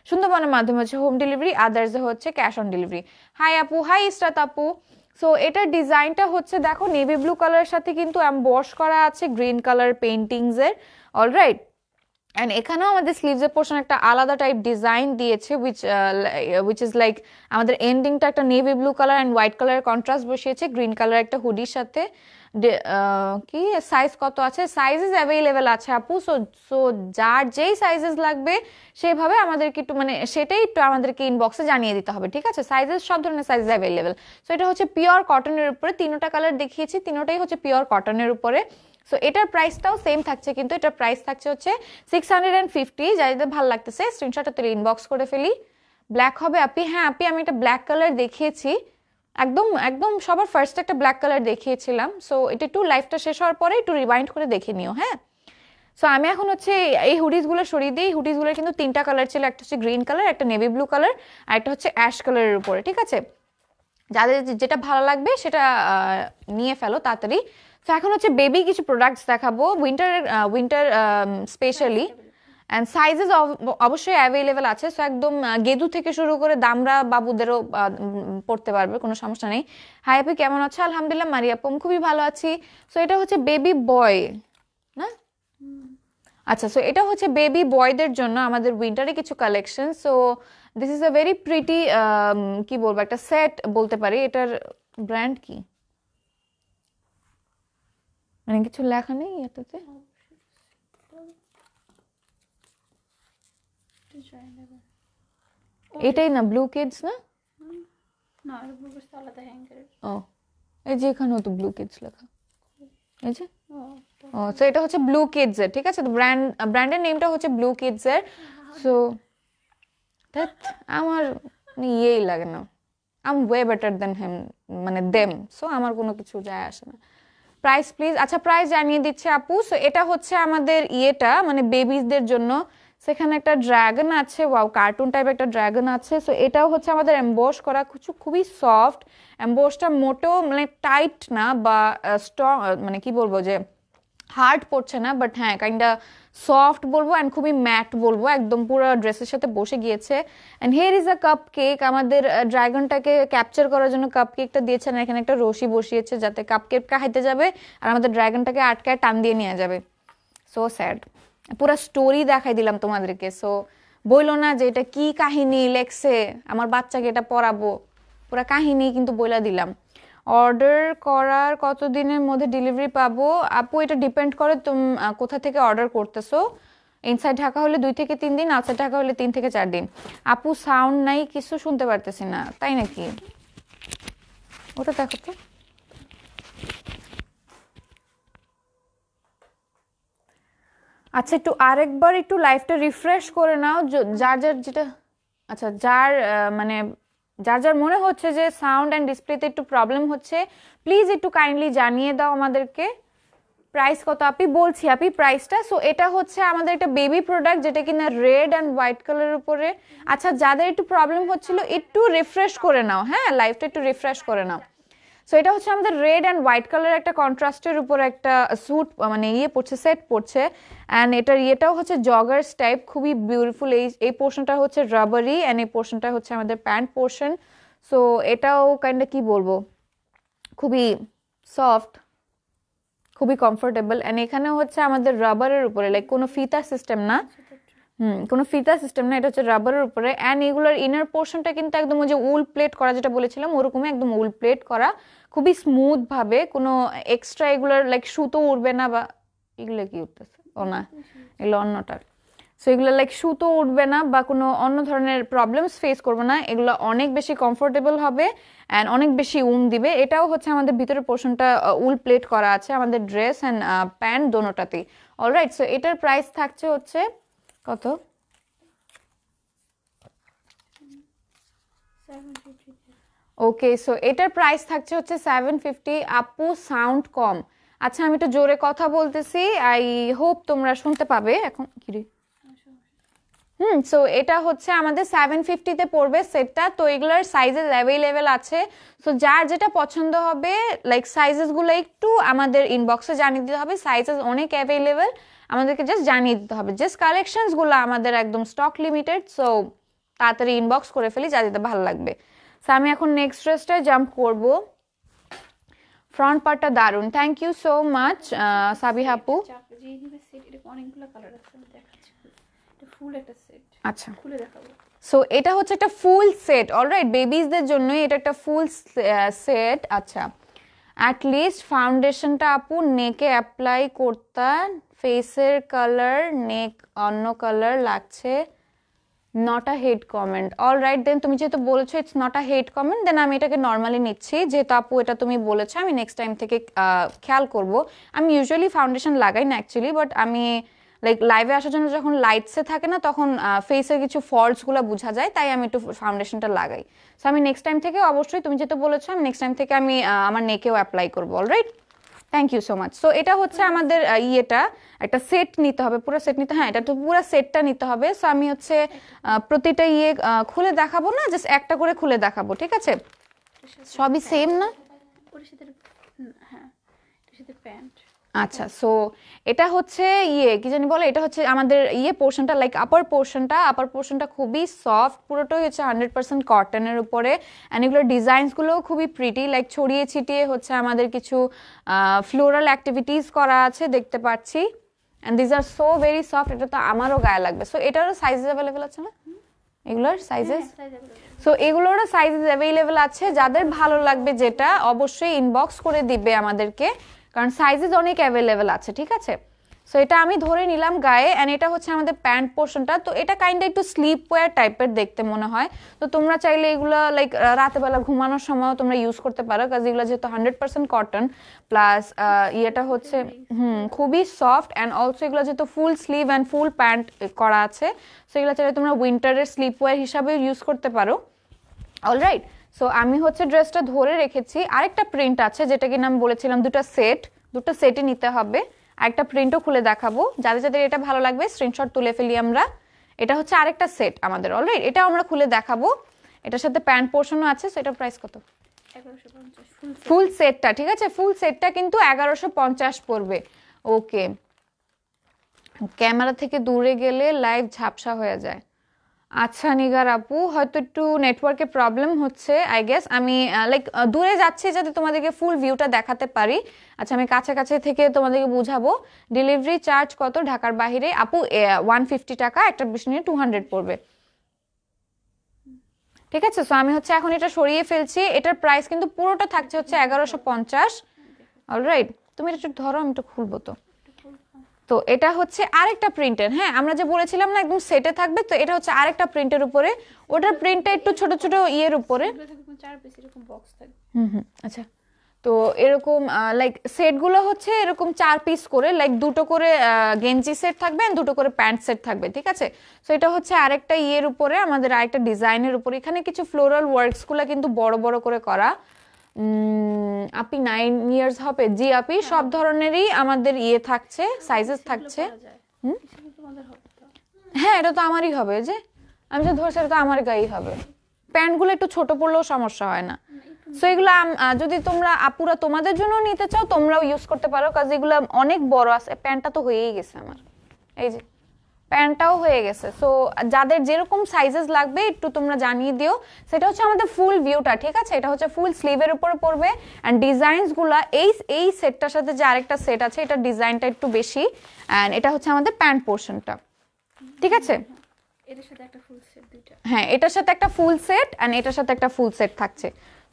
সুন্দরবনের মাধ্যমে হচ্ছে হোম ডেলিভারি, আদার্সে হচ্ছে ক্যাশ অন ডেলিভারি। হাই আপু, হাই ইসরাত আপু। সো এটার ডিজাইনটা হচ্ছে দেখো নেভি ব্লু কালারের সাথে কিন্তু এমবস করা আছে গ্রিন কালার পেইন্টিংসের, অলরাইট। অ্যান্ড এখানেও আমাদের স্লিভসের পোর্শন একটা আলাদা টাইপ ডিজাইন দিয়েছে, উইচ ইজ লাইক আমাদের এন্ডিংটা একটা navy blue colour and white কালারের কন্ট্রাস্ট বসিয়েছে গ্রিন কালার একটা হুডির সাথে। কি সাইজ কত আছে? সাইজেস অ্যাভেলেবেল আছে আপু। সো সো যার যেই সাইজেস লাগবে সেইভাবে আমাদেরকে একটু মানে সেটাই একটু আমাদেরকে ইনবক্সে জানিয়ে দিতে হবে, ঠিক আছে। সাইজেস সব ধরনের সাইজেস অ্যাভেলেবেল। সো এটা হচ্ছে পিওর কটনের উপরে, তিনোটা কালার দেখিয়েছি, তিনোটাই হচ্ছে পিওর কটনের উপরে। সো এটার প্রাইসটাও সেম থাকছে, কিন্তু এটার প্রাইস থাকছে হচ্ছে 650। যাদের ভালো লাগতেছে স্ক্রিনশটটা তুলে ইনবক্স করে ফেলি। ব্ল্যাক হবে আপি? হ্যাঁ আপি, আমি একটা ব্ল্যাক কালার দেখিয়েছি, একদম একদম সবার ফার্স্ট একটা ব্ল্যাক কালার দেখিয়েছিলাম। সো এটা একটু লাইফটা শেষ হওয়ার পরে একটু রিওয়াইন্ড করে দেখে নিও, হ্যাঁ। সো আমি এখন হচ্ছে এই হুডিসগুলো সরিয়ে দিই। হুডিসগুলোর কিন্তু তিনটা কালার ছিল, একটা হচ্ছে গ্রিন কালার, একটা নেভি ব্লু কালার, আর একটা হচ্ছে অ্যাশ কালারের উপরে, ঠিক আছে। যাদের যেটা ভালো লাগবে সেটা নিয়ে ফেলো তাড়াতাড়ি। তো এখন হচ্ছে বেবি কিছু প্রোডাক্টস দেখাবো উইন্টার স্পেশালি। অ্যান্ড সাইজেস অবশ্যই অ্যাভেলেবেল আছে। সো একদম গেদু থেকে শুরু করে দামরা বাবুদেরও পড়তে পারবে, কোনো সমস্যা নেই। হাই আপু কেমন আছো? আলহামদুলিল্লাহ মারিয়াপু আমি খুবই ভালো আছি। সো এটা হচ্ছে বেবি বয় না? আচ্ছা, সো এটা হচ্ছে বেবি বয়দের জন্য আমাদের উইন্টারে কিছু collection. So this is a very pretty, কি বলবো, একটা সেট বলতে পারি। এটার ব্র্যান্ড কি মানে কিছু লেখা নেই এটাতে? এটাই না ব্লু কিডস না? ও এই যে এখানেও তো ব্লু কিডস লেখা, এই যে। ও সো এটা হচ্ছে ব্লু কিডস এর, ঠিক আছে? তো ব্র্যান্ডের নেমটা হচ্ছে ব্লু কিডস এর। সো আমার ইয়েই লাগে না, I am way better than hem, মানে দেম। সো আমার কোনো কিছু যায় আসে না। Price please. আচ্ছা প্রাইস জানিয়ে দিচ্ছে আপু। সো এটা হচ্ছে আমাদের ইয়েটা মানে বেবিজদের জন্য। সেখানে একটা ড্রাগন আছে, ওয়াও কার্টুন টাইপ একটা ড্রাগন আছে। সো এটাও হচ্ছে আমাদের এমবোস করা, খুবই সফট। এমবোসটা মোটেও মানে টাইট না বা স্ট্রং, মানে কি বলবো যে হার্ড পড়ছে না, বাট হ্যাঁ কাইন্ডা সফট বলবো অ্যান্ড খুবই ম্যাট বলবো, একদম পুরো ড্রেসের সাথে বসে গিয়েছে। And here is a cup cake. আমাদের ড্রাগনটাকে ক্যাপচার করার জন্য কাপ কেকটা দিয়েছেন, এখানে একটা রশি বসিয়েছে যাতে কাপ কেকটা হাইতে যাবে আর আমাদের ড্রাগনটাকে আটকায় টান দিয়ে নিয়ে যাবে। সো স্যাড, পুরো স্টোরি দেখাই দিলাম তোমাদেরকে। সো বইলো না যে এটা কি কাহিনী লেখছে, আমার বাচ্চাকে এটা পড়াবো, পুরো কাহিনী কিন্তু বইলা দিলাম। অর্ডার করার কতদিনের মধ্যে ডেলিভারি পাবো? আপু এটা ডিপেন্ড করে তুমি কোথা থেকে অর্ডার করতেছো। ইনসাইড ঢাকা হলে 2 থেকে 3 দিন, আউটসাইড ঢাকা হলে 3 থেকে 4 দিন। আপু সাউন্ড নাই, কিছু শুনতে পারতেছি না, তাই নাকি? ওটা দেখো তো। আচ্ছা একটু আরেকবার একটু লাইভটা রিফ্রেশ করে নাও, যার যার যেটা, আচ্ছা যার মানে যার যার মনে হচ্ছে যে সাউন্ড অ্যান্ড ডিসপ্লেতে একটু প্রবলেম হচ্ছে, প্লিজ একটু কাইন্ডলি জানিয়ে দাও আমাদেরকে। প্রাইস কত আপনি? বলছি আপনি প্রাইসটা। সো এটা হচ্ছে আমাদের একটা বেবি প্রোডাক্ট যেটা কিনা রেড অ্যান্ড হোয়াইট কালারের উপরে। আচ্ছা যাদের একটু প্রবলেম হচ্ছিল একটু রিফ্রেশ করে নাও, হ্যাঁ লাইভটা একটু রিফ্রেশ করে নাও। সো এটা হচ্ছে আমাদের রেড অ্যান্ড হোয়াইট কালার একটা কন্ট্রাস্টের উপর একটা স্যুট মানে ইয়ে পড়ছে, সেট পড়ছে। অ্যান্ড এটার ইয়েটাও হচ্ছে জগার্স টাইপ, খুবই বিউটিফুল। এই পোর্শনটা হচ্ছে রাবারি অ্যান্ড এই পোর্শনটা হচ্ছে আমাদের প্যান্ট পোর্শন। সো এটাও কাইন্ডা কি বলবো, খুবই সফট, খুবই কমফোর্টেবল। অ্যান্ড এখানেও হচ্ছে আমাদের রাবারের উপরে, লাইক কোনো ফিতা সিস্টেম না, কোনো ফিতা সিস্টেম না, এটা হচ্ছে রাবারের উপরে। অ্যান্ড এগুলোর ইনার পোর্শনটা কিন্তু একদম ওই যে উল প্লেট করা যেটা বলেছিলাম ওরকমই একদম উল প্লেট করা, খুবই স্মুথ ভাবে, কোনো এক্সট্রা এগুলোর লাইক সুতো উঠবে না বা এগুলো কি উঠতেছে, ও না এগুলো অন্যটার। সো এগুলো লাইক সুতো উঠবে না বা কোনো অন্য ধরনের প্রবলেমস ফেস করবো না, এগুলো অনেক বেশি কমফোর্টেবল হবে অ্যান্ড অনেক বেশি দিবে। এটাও হচ্ছে আমাদের ভিতরের পোর্শনটা উল প্লেট করা আছে আমাদের ড্রেস অ্যান্ড প্যান্ট দোনোটাতেই। অলরাইট, সো এটার প্রাইস থাকছে হচ্ছে কত? ওকে, সো এটার প্রাইস থাকছে হচ্ছে 750। আপু সাউন্ড কম। আচ্ছা আমি একটু জোরে কথা বলতেছি, আই হোপ তোমরা শুনতে পাবে এখন। কি রে? সো এটা হচ্ছে আমাদের 750-তে পড়বে সেটটা। তো এগুলোর সাইজেস অ্যাভেলেবেল আছে। সো যার যেটা পছন্দ হবে লাইক সাইজেসগুলো একটু আমাদের ইনবক্সে জানিয়ে দিতে হবে। সাইজেস অনেক অ্যাভেলেবেল, আমাদেরকে জাস্ট জানিয়ে দিতে হবে। জাস্ট কালেকশনসগুলো আমাদের একদম স্টক লিমিটেড, সো তাড়াতাড়ি ইনবক্স করে ফেলি যা দিতে ভালো লাগবে। সো আমি এখন নেক্সট ড্রেসটায় জাম্প করব। ফ্রন্ট পার্টটা দারুন, thank you so much Sabiha আপু। আচ্ছা সো এটা হচ্ছে একটা ফুল সেট, অলরাইট বেবিজদের জন্য এটা একটা ফুল সেট। আচ্ছা অ্যাটলিস্ট ফাউন্ডেশনটা আপু নেকে অ্যাপ্লাই করতাম, ফেসের কালার নেক অন্য কালার লাগছে, not a hate comment. Alright then, তুমি যেহেতু বলেছো it's not a hate comment, then আমি এটাকে নর্মালি নিচ্ছি। যেহেতু আপু এটা তুমি বলেছো আমি নেক্সট টাইম থেকে খেয়াল করব। আমি ইউজুয়ালি ফাউন্ডেশন লাগাই না অ্যাকচুয়ালি, বাট আমি লাইক লাইভে আসার জন্য যখন লাইটসে থাকে না তখন ফেসের কিছু ফল্টসগুলো বোঝা যায়, তাই আমি একটু ফাউন্ডেশনটা লাগাই। সো আমি নেক্সট টাইম থেকে অবশ্যই তুমি যেহেতু বলেছো আমি নেক্সট টাইম থেকে আমি আমার নেকেও অ্যাপ্লাই করবো। Alright, thank you so much. So এটা হচ্ছে আমাদের ইয়েটা, একটা সেট নিতে হবে, পুরো সেট নিতে, হ্যাঁ এটা তো পুরো সেটটা নিতে হবে। সো আমি হচ্ছে প্রতিটা ইয়ে খুলে দেখাবো না, জাস্ট একটা করে খুলে দেখাবো, ঠিক আছে? সবই সেম না? আচ্ছা, সো এটা হচ্ছে কি জানি বলে, এটা হচ্ছে আমাদের পোর্শনটা, লাইক আপার পোর্শনটা খুবই সফট, পুরোটাই হচ্ছে 100% কটনের উপরে। অ্যান্ড এগুলোর ডিজাইনসগুলোও খুবই প্রিটি, লাইক ছড়িয়ে ছিটিয়ে হচ্ছে আমাদের কিছু ফ্লোরাল অ্যাক্টিভিটিস করা আছে দেখতে পাচ্ছি। And these are so very soft, এটা তো আমারও গায়ে লাগবে। সো এটারও সাইজেস অ্যাভেলেবেল আছে না এগুলোর সাইজেস? সো এগুলোরও সাইজেস অ্যাভেলেবেল আছে, যাদের ভালো লাগবে যেটা অবশ্যই ইনবক্স করে দিবে আমাদেরকে, কারণ সাইজেস অনেক অ্যাভেলেবেল আছে, ঠিক আছে? সো এটা আমি ধরে নিলাম গায়ে। অ্যান্ড এটা হচ্ছে আমাদের প্যান্ট পোর্শনটা, তো এটা কাইন্ড একটু স্লিপ ওয়্যার টাইপের দেখতে মনে হয়। তো তোমরা চাইলে এগুলো লাইক রাতেবেলা ঘুমানোর সময়ও তোমরা ইউজ করতে পারো, কাজ এগুলো যেহেতু 100% কটন, প্লাস ইয়েটা হচ্ছে খুবই সফট। অ্যান্ড অলসো এগুলো যেহেতু full sleeve and full pant করা আছে, সো এগুলো চাইলে তোমরা উইন্টারের স্লিপ ওয়্যার হিসাবে ইউজ করতে পারো। অলরাইট, সো আমি হচ্ছে ড্রেসটা ধরে রেখেছি। আরেকটা প্রিন্ট আছে যেটা কিনা আমি বলেছিলাম দুটো সেটই নিতে হবে। আরেকটা প্রিন্টও খুলে দেখাবো, যাদের যাদের এটা ভালো লাগবে স্ক্রিনশট তুলে ফেলি আমরা। এটা হচ্ছে আরেকটা সেট আমাদের, অলরাইট, এটাও আমরা খুলে দেখাবো। এটার সাথে প্যান্ট পোর্শনও আছে। সো এটার প্রাইস কত? 1150 ফুল সেটটা, ঠিক আছে? ফুল সেটটা কিন্তু 1150 পড়বে। ওকে, ক্যামেরা থেকে দূরে গেলে লাইভ ঝাপসা হয়ে যায়। আচ্ছা নিগার আপু, হয়তো একটু নেটওয়ার্কের প্রবলেম হচ্ছে আই গেস। আমি লাইক দূরে যাচ্ছি যাতে তোমাদেরকে ফুল ভিউটা দেখাতে পারি। আচ্ছা, আমি কাছাকাছি থেকে তোমাদেরকে বুঝাবো। ডেলিভারি চার্জ কত ঢাকার বাইরে? আপু 150 টাকা, একটা বিষয় নিয়ে 200 পড়বে, ঠিক আছে? সো আমি হচ্ছে এখন এটা সরিয়ে ফেলছি। এটার প্রাইস কিন্তু পুরোটা থাকছে হচ্ছে 1150। অলরাইট, তুমি এটা একটু ধরো, আমি একটু খুলবো। তো এটা হচ্ছে আরেকটা প্রিন্টের, হ্যাঁ, আমরা যে বলেছিলাম না একদম সেটে থাকবে, তো এটা হচ্ছে আরেকটা প্রিন্টের উপরে। ওটার প্রিন্টটা একটু ছোট ছোট উপরে। আচ্ছা, তো এরকম লাইক সেটগুলো হচ্ছে এরকম 4 পিস করে, লাইক দুটো করে গেঞ্জি সেট থাকবে, দুটো করে প্যান্ট সেট থাকবে, ঠিক আছে? সো এটা হচ্ছে আরেকটা উপরে, আমাদের আরেকটা ডিজাইনের উপরে। এখানে কিছু ফ্লোরাল ওয়ার্কসগুলো কিন্তু বড় বড় করে করা। আপি 9 ইয়ার্স হবে? জি আপি, সব ধরনেরই আমাদের থাকছে, সাইজেস থাকছে। হ্যাঁ, এটা তো আমারই হবে, যে আমি যে ধরছি এটা তো আমার গায়েই হবে। প্যান্টগুলো একটু ছোট পড়লেও সমস্যা হয় না। সো এগুলো যদি তোমরা আপুরা তোমাদের জন্য নিতে চাও, তোমরাও ইউজ করতে পারো, কাজ এগুলো অনেক বড় আছে। প্যান্টটা তো হয়েই গেছে আমার, এই যে প্যান্টটাও হয়ে গেছে। সো যাদের যেরকম সাইজেস লাগবে একটু তোমরা জানিয়ে দিও। সেটা হচ্ছে আমাদের ফুল ভিউটা, ঠিক আছে? এটা হচ্ছে ফুল স্লিভের উপরে পড়বে। অ্যান্ড ডিজাইনসগুলো এই সেটটার সাথে যে আরেকটা সেট আছে, এটা ডিজাইনটা একটু বেশি। অ্যান্ড এটা হচ্ছে আমাদের প্যান্ট পোর্শনটা, ঠিক আছে? হ্যাঁ, এটার সাথে একটা ফুল সেট অ্যান্ড এটার সাথে একটা ফুল সেট থাকছে।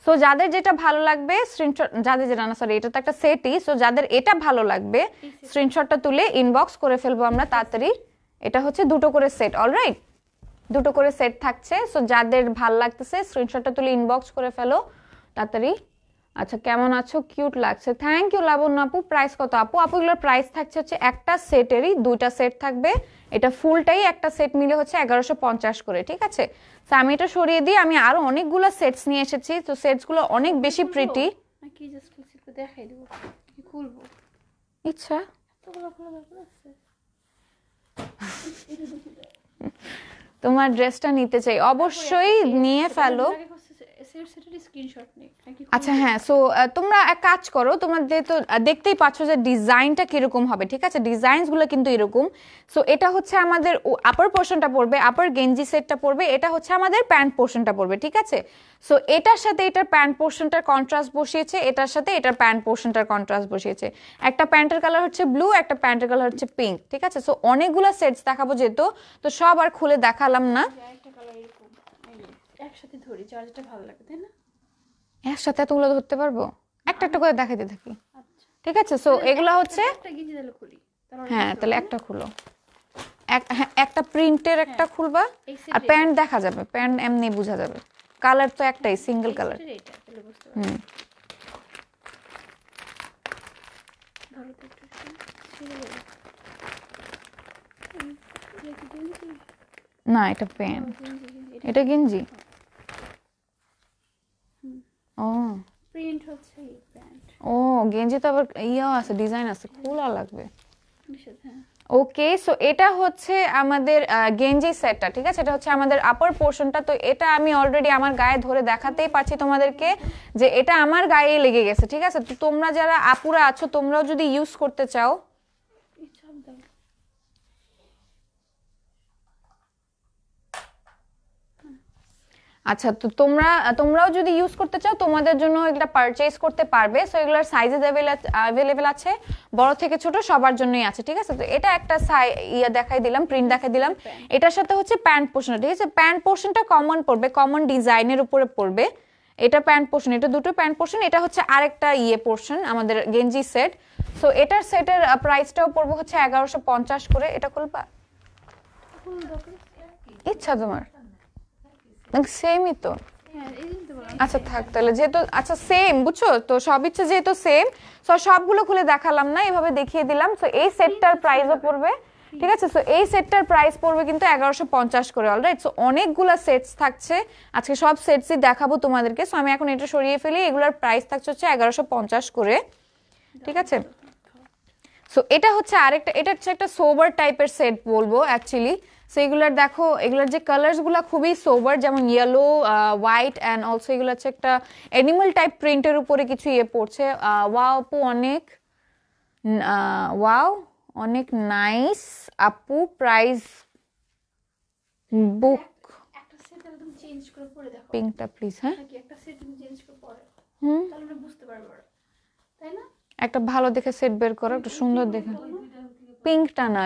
সো যাদের যেটা ভালো লাগবে স্ক্রিনশট, যাদের যেটা না, সরি, এটা তো একটা সেটই। সো যাদের এটা ভালো লাগবে স্ক্রিনশটটা তুলে ইনবক্স করে ফেলবো আমরা তাড়াতাড়ি। এটা হচ্ছে দুটো করে সেট, অলরাইট, দুটো করে সেট থাকছে। সো যাদের ভাল লাগতেছে স্ক্রিনশটটা তুলে ইনবক্স করে ফেলো তাড়াতাড়ি। আচ্ছা, কেমন আছো? কিউট লাগছে, থ্যাংক ইউ লাবণ্য আপু। প্রাইস কত আপু? আপু এগুলোর প্রাইস থাকছে হচ্ছে একটা সেটেরই, দুইটা সেট থাকবে। এটা ফুলটাই একটা সেট মিলে হচ্ছে 1150 করে, ঠিক আছে? তো আমি এটা সরিয়ে দিই, আমি আরো অনেকগুলো সেটস নিয়ে এসেছি। তো সেটসগুলো অনেক বেশি প্রিটি। ইচ্ছা তোমার ড্রেসটা নিতে চাই, অবশ্যই নিয়ে ফেলো। আচ্ছা হ্যাঁ, সো তোমরা এক কাজ করো, তোমরা যেহেতু দেখতেই পাচ্ছ যে ডিজাইনটা কিরকম হবে, ঠিক আছে? ডিজাইনসগুলো কিন্তু এরকম। সো এটা হচ্ছে আমাদের আপার পোর্শনটা পড়বে, আপার গেঞ্জি সেটটা পড়বে, এটা হচ্ছে আমাদের প্যান্ট পোর্শনটা পড়বে, ঠিক আছে? সো এটার সাথে এটার প্যান্ট পোর্শনটার কন্ট্রাস্ট বসিয়েছে, এটার সাথে এটার প্যান্ট পোর্শনটার কন্ট্রাস্ট বসিয়েছে। একটা প্যান্টের কালার হচ্ছে ব্লু, একটা প্যান্টের কালার হচ্ছে পিঙ্ক, ঠিক আছে? সো অনেকগুলো সেটস দেখাবো যেহেতু, তো সব আর খুলে দেখালাম না। একসাথে ধরি, যার যেটা ভালো লাগে, তাই না? একসাথে এতগুলো ধরতে পারবো? একটা একটা করে দেখাইতে থাকি, ঠিক আছে? সো এগুলো হচ্ছে, হ্যাঁ তাহলে একটা খুলো, একটা প্রিন্টের একটা খুলবা, আর প্যান্ট দেখা যাবে, প্যান্ট এমনি বোঝা যাবে। কালার তো একটাই, সিঙ্গেল কালার। না, এটা প্যান্ট, এটা গেঞ্জি। ও প্রিন্ট হচ্ছে প্যান্ট। ও গেঞ্জি তো আবার আছে, ডিজাইন আছে, খোলা লাগবে। ওকে, সো এটা হচ্ছে আমাদের গেঞ্জি সেটটা, ঠিক আছে? এটা হচ্ছে আমাদের আপার পোর্শনটা। তো এটা আমি অলরেডি আমার গায়ে ধরে দেখাতেই পারছি তোমাদেরকে যে এটা আমার গায়ে লেগে গেছে, ঠিক আছে? তো তোমরা যারা আপুরা আছো তোমরাও যদি ইউজ করতে চাও, আচ্ছা, তো তোমরাও যদি ইউজ করতে চাও তোমাদের জন্য এগুলা পারচেজ করতে পারবে। সো এগুলার সাইজেস অ্যাভেলেবেল আছে, বড় থেকে ছোট সবার জন্যই আছে, ঠিক আছে? তো এটা একটা দেখাই দিলাম, প্রিন্ট দেখাই দিলাম। এটার সাথে হচ্ছে প্যান্ট পোর্শন, ঠিক আছে? প্যান্ট পোর্শনটা কমন পড়বে, কমন ডিজাইনের উপরে পড়বে। এটা প্যান্ট পোর্শন, এটা দুটো প্যান্ট পোর্শন, এটা হচ্ছে আরেকটা পোর্শন আমাদের গেঞ্জি সেট। সো এটার সেটের প্রাইসটাও পড়বে হচ্ছে 1150 করে। এটা খুলবা? ইচ্ছা তোমার, সেমই তো। আচ্ছা থাক তাহলে, যেহেতু আচ্ছা সেম, বুঝছো তো, সব ইচ্ছে যেহেতু সেম, সো সবগুলো খুলে দেখালাম না, এভাবে দেখিয়ে দিলাম। সো এই সেটটার প্রাইসও পড়বে, ঠিক আছে? সো এই সেটটার প্রাইস পড়বে কিন্তু 1150 করে। অলরাইট, সো অনেকগুলা সেটস থাকছে, আজকে সব সেটসই দেখাবো তোমাদেরকে। সো আমি এখন এটা সরিয়ে ফেলি, এগুলোর প্রাইস থাকছে হচ্ছে 1150 করে, ঠিক আছে? সো এটা হচ্ছে আরেকটা, এটা হচ্ছে একটা সোবার টাইপের সেট বলবো অ্যাকচুয়ালি। সো এগুলার দেখো, এগুলার যে কালার্স গুলা খুবই সোবার, যেমন ইয়েলো, হোয়াইট অ্যান্ড অলসো এগুলো হচ্ছে একটা অ্যানিমাল টাইপ প্রিন্টের উপরে কিছু পড়ছে। ওয়াও আপু, অনেক ওয়াও, অনেক নাইস আপু। প্রাইস বুক একটা সেট একদম চেঞ্জ করে পরে দেখো, পিঙ্কটা প্লিজ। হ্যাঁ, নাকি একটা সেট তুমি চেঞ্জ করে পরে, তাহলে আমরা বুঝতে পারবো, তাই না? একটা ভালো দেখে সেট বের করো, একটা সুন্দর দেখে। পিঙ্কটা না,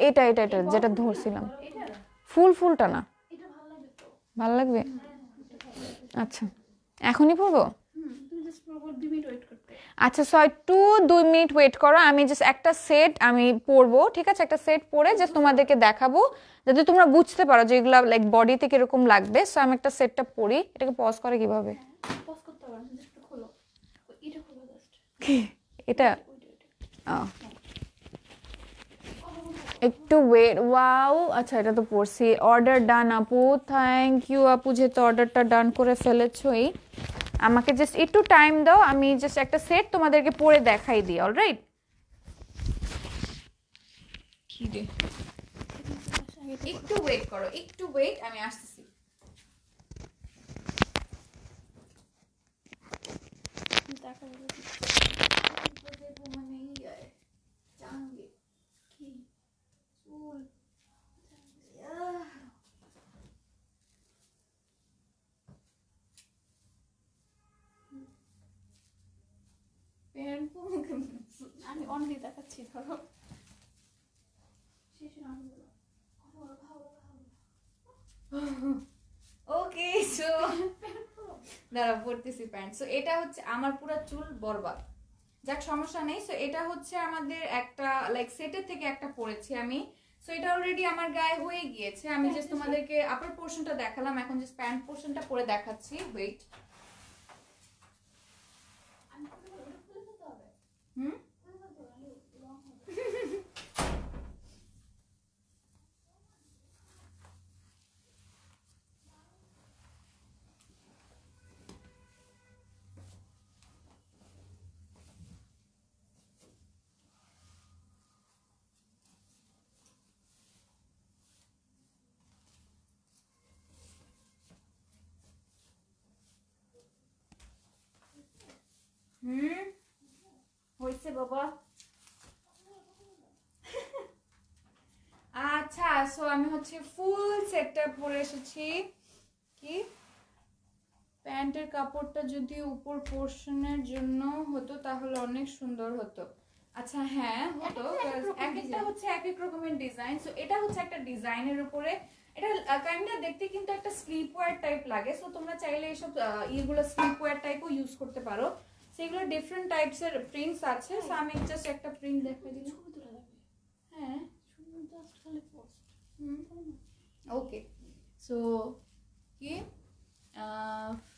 এটা এটা এটা যেটা ধরছিলাম, ফুলটা না। এটা ভালো লাগে তো, ভালো লাগবে? আচ্ছা, এখনই পড়বো? তুমি জাস্ট 2 মিনিট ওয়েট করতে। আচ্ছা, সো একটু 2 মিনিট ওয়েট করো, আমি জাস্ট একটা সেট আমি পরবো, ঠিক আছে? একটা সেট পরে জাস্ট তোমাদেরকে দেখাবো, যাতে তোমরা বুঝতে পারো যে এগুলা লাইক বডিতে কিরকম লাগবে। সো আমি একটা সেটটা পরি। এটাকে পজ করে কিভাবে? পজ করতে পারো, জাস্ট খোলো, এটা খোলো জাস্ট। এটা একটু ওয়েট। ওয়াও, আচ্ছা এটা তো পড়ছি। অর্ডার ডান আপু, থ্যাংক ইউ আপু, যেহেতু অর্ডারটা ডান করে ফেলেছই। আমাকে জাস্ট একটু টাইম দাও, আমি জাস্ট একটা সেট তোমাদেরকে পরে দেখাই দিই। অলরাইট, একটু ওয়েট করো, একটু ওয়েট, আমি আসতেছি। দেখা গেল কি চুল আমি অনলি দেখাচ্ছি, ধরো ওকে, সো দাঁড়া পড়তেছি প্যান্ট। সো এটা হচ্ছে আমার পুরো চুল বরবাদ, যাক সমস্যা নেই। সো এটা হচ্ছে আমাদের একটা লাইক সেটের থেকে একটা পরেছি আমি। সো এটা অলরেডি আমার গায়ে হয়ে গিয়েছে, আমি জাস্ট তোমাদেরকে আপার পোর্শনটা দেখালাম, এখন জাস্ট প্যান্ট পোর্শনটা পরে দেখাচ্ছি। ওয়েট, হুম হয়েছে বাবা। আচ্ছা, সো আমি হচ্ছে ফুল সেটটা পরে এসেছি। কি প্যান্টের কাপড়টা যদি উপর পোর্শনের জন্য হতো তাহলে অনেক সুন্দর হতো। আচ্ছা হ্যাঁ হতো, এক একটা হচ্ছে এক এক রকমের ডিজাইন। সো এটা হচ্ছে একটা ডিজাইনের উপরে, এটা কাইন্ডা দেখতে কিন্তু একটা স্লিপ ওয়্যার টাইপ লাগে। সো তোমরা চাইলে এইসব ইয়েগুলো স্লিপ ওয়্যার টাইপও ইউজ করতে পারো। সেগুলো ডিফারেন্ট টাইপস এর প্রিন্টস আছে। সো আমি জাস্ট একটা প্রিন্ট দেখাই দিই। ছবি তোলা লাগবে, হ্যাঁ জাস্ট খালি পোস্ট। ওকে, সো কি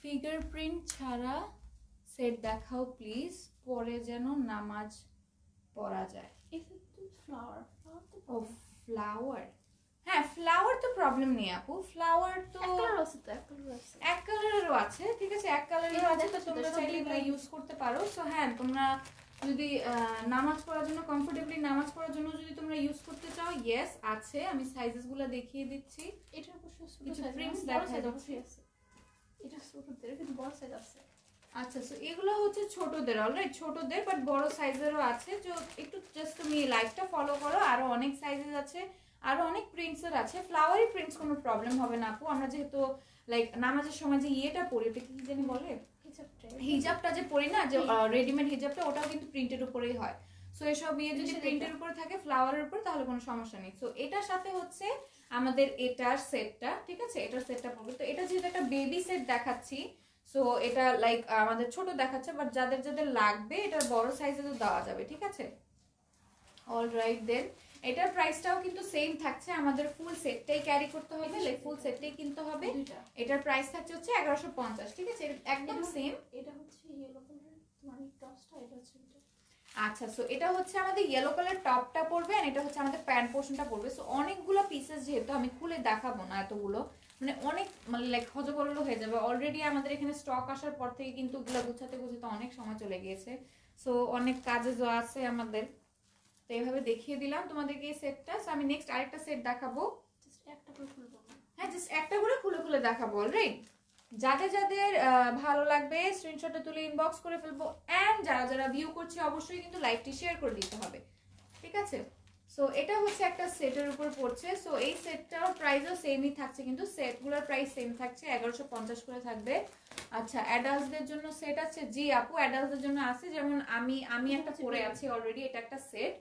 ফিঙ্গারপ্রিন্ট ছাড়া সেট দেখাও প্লিজ, পরে যেন নামাজ পড়া যায়। ফ্লাওয়ার ও ফ্লাওয়ার, হ্যাঁ ফ্লাওয়ার তো প্রবলেম নেই আপু, ফ্লাওয়ার তো এক কালারেরও আছে, ঠিক আছে? এক কালারেরও আছে, তো তোমরা চাইলে এগুলো ইউজ করতে পারো। সো হ্যাঁ তোমরা যদি নামাজ পড়ার জন্য কমফোর্টেবলি নামাজ পড়ার জন্য যদি তোমরা ইউজ করতে চাও, ইয়েস আছে, আমি সাইজেস গুলো দেখিয়ে দিচ্ছি। এটার অবশ্য ছোট কিছু সাইজ প্রিন্টস বড় দেখা সাইজ যাচ্ছে। অবশ্যই আছে। এটা ছোটদের কিন্তু বড় সাইজ আছে। আচ্ছা, সো এগুলো হচ্ছে ছোটদের, অলরাইট ছোটদের, বাট বড় সাইজেরও আছে। যে একটু জাস্ট তুমি লাইভটা ফলো করো, আরো অনেক সাইজেস আছে, আরো অনেক প্রিন্টসের আছে। ফ্লাওয়ারি প্রিন্টস কোনো প্রবলেম হবে না আপু। আমরা যেহেতু লাইক নামাজের সময় যে ইয়েটা পরি, এটা কি জানি বলে, হিজাবটা যে পরি না, যে রেডিমেড হিজাবটা, ওটাও কিন্তু প্রিন্টের উপরেই হয়। সো এসব ইয়ে যদি প্রিন্টের উপরে থাকে, ফ্লাওয়ারের উপর, তাহলে কোনো সমস্যা নেই। সো এটার সাথে হচ্ছে আমাদের এটার সেটটা, ঠিক আছে, এটার সেটটা পড়বে। তো এটা যেহেতু একটা বেবি সেট দেখাচ্ছি, সো এটা লাইক আমাদের ছোট দেখাচ্ছে, বাট যাদের যাদের লাগবে এটার বড় সাইজে তো দেওয়া যাবে, ঠিক আছে। অলরাইট দেন, এটার প্রাইসটাও কিন্তু সেম থাকছে। আমাদের ফুল সেটটাই ক্যারি করতে হবে, লাইক ফুল সেটটাই কিনতে হবে। এটার প্রাইস থাকছে হচ্ছে 1150, ঠিক আছে, একদম সেম। এটা হচ্ছে ইয়েলো কালার, তোমার টপসটা, এটা হচ্ছে এটা। আচ্ছা, সো এটা হচ্ছে আমাদের ইয়েলো কালার টপটা পড়বে, আর এটা হচ্ছে আমাদের প্যান্ট পোর্শনটা পড়বে। সো অনেকগুলো পিসেস, যেহেতু আমি খুলে দেখাবো না এতগুলো, মানে অনেক, মানে লাইক হজবরল হয়ে যাবে। অলরেডি আমাদের এখানে স্টক আসার পর থেকে কিন্তু এগুলো গুছাতে গুছাতে অনেক সময় চলে গিয়েছে। সো অনেক কাজে যা আছে আমাদের, তো এইভাবে দেখিয়ে দিলাম তোমাদেরকে এই সেটটা। সো আমি নেক্সট আরেকটা সেট দেখাবো। জাস্ট একটা করে খুলবো। হ্যাঁ, জাস্ট একটা করে খুলে খুলে দেখাবো, অলরাইট। যাদের যাদের ভালো লাগবে স্ক্রিনশটটা তুলে ইনবক্স করে ফেলবো, এন্ড যারা যারা ভিউ করছে অবশ্যই কিন্তু লাইভটি শেয়ার করে দিতে হবে, ঠিক আছে। সো এটা হচ্ছে একটা সেটের উপর পড়ছে। সো এই সেটটার প্রাইসও সেমই থাকছে, কিন্তু সেটগুলোর প্রাইস সেম থাকছে, 1150 করে থাকবে। আচ্ছা, অ্যাডাল্টসদের জন্য সেট আছে? জি আপু, অ্যাডাল্টসদের জন্য আছে। যেমন আমি একটা পরে আছি অলরেডি, এটা একটা সেট।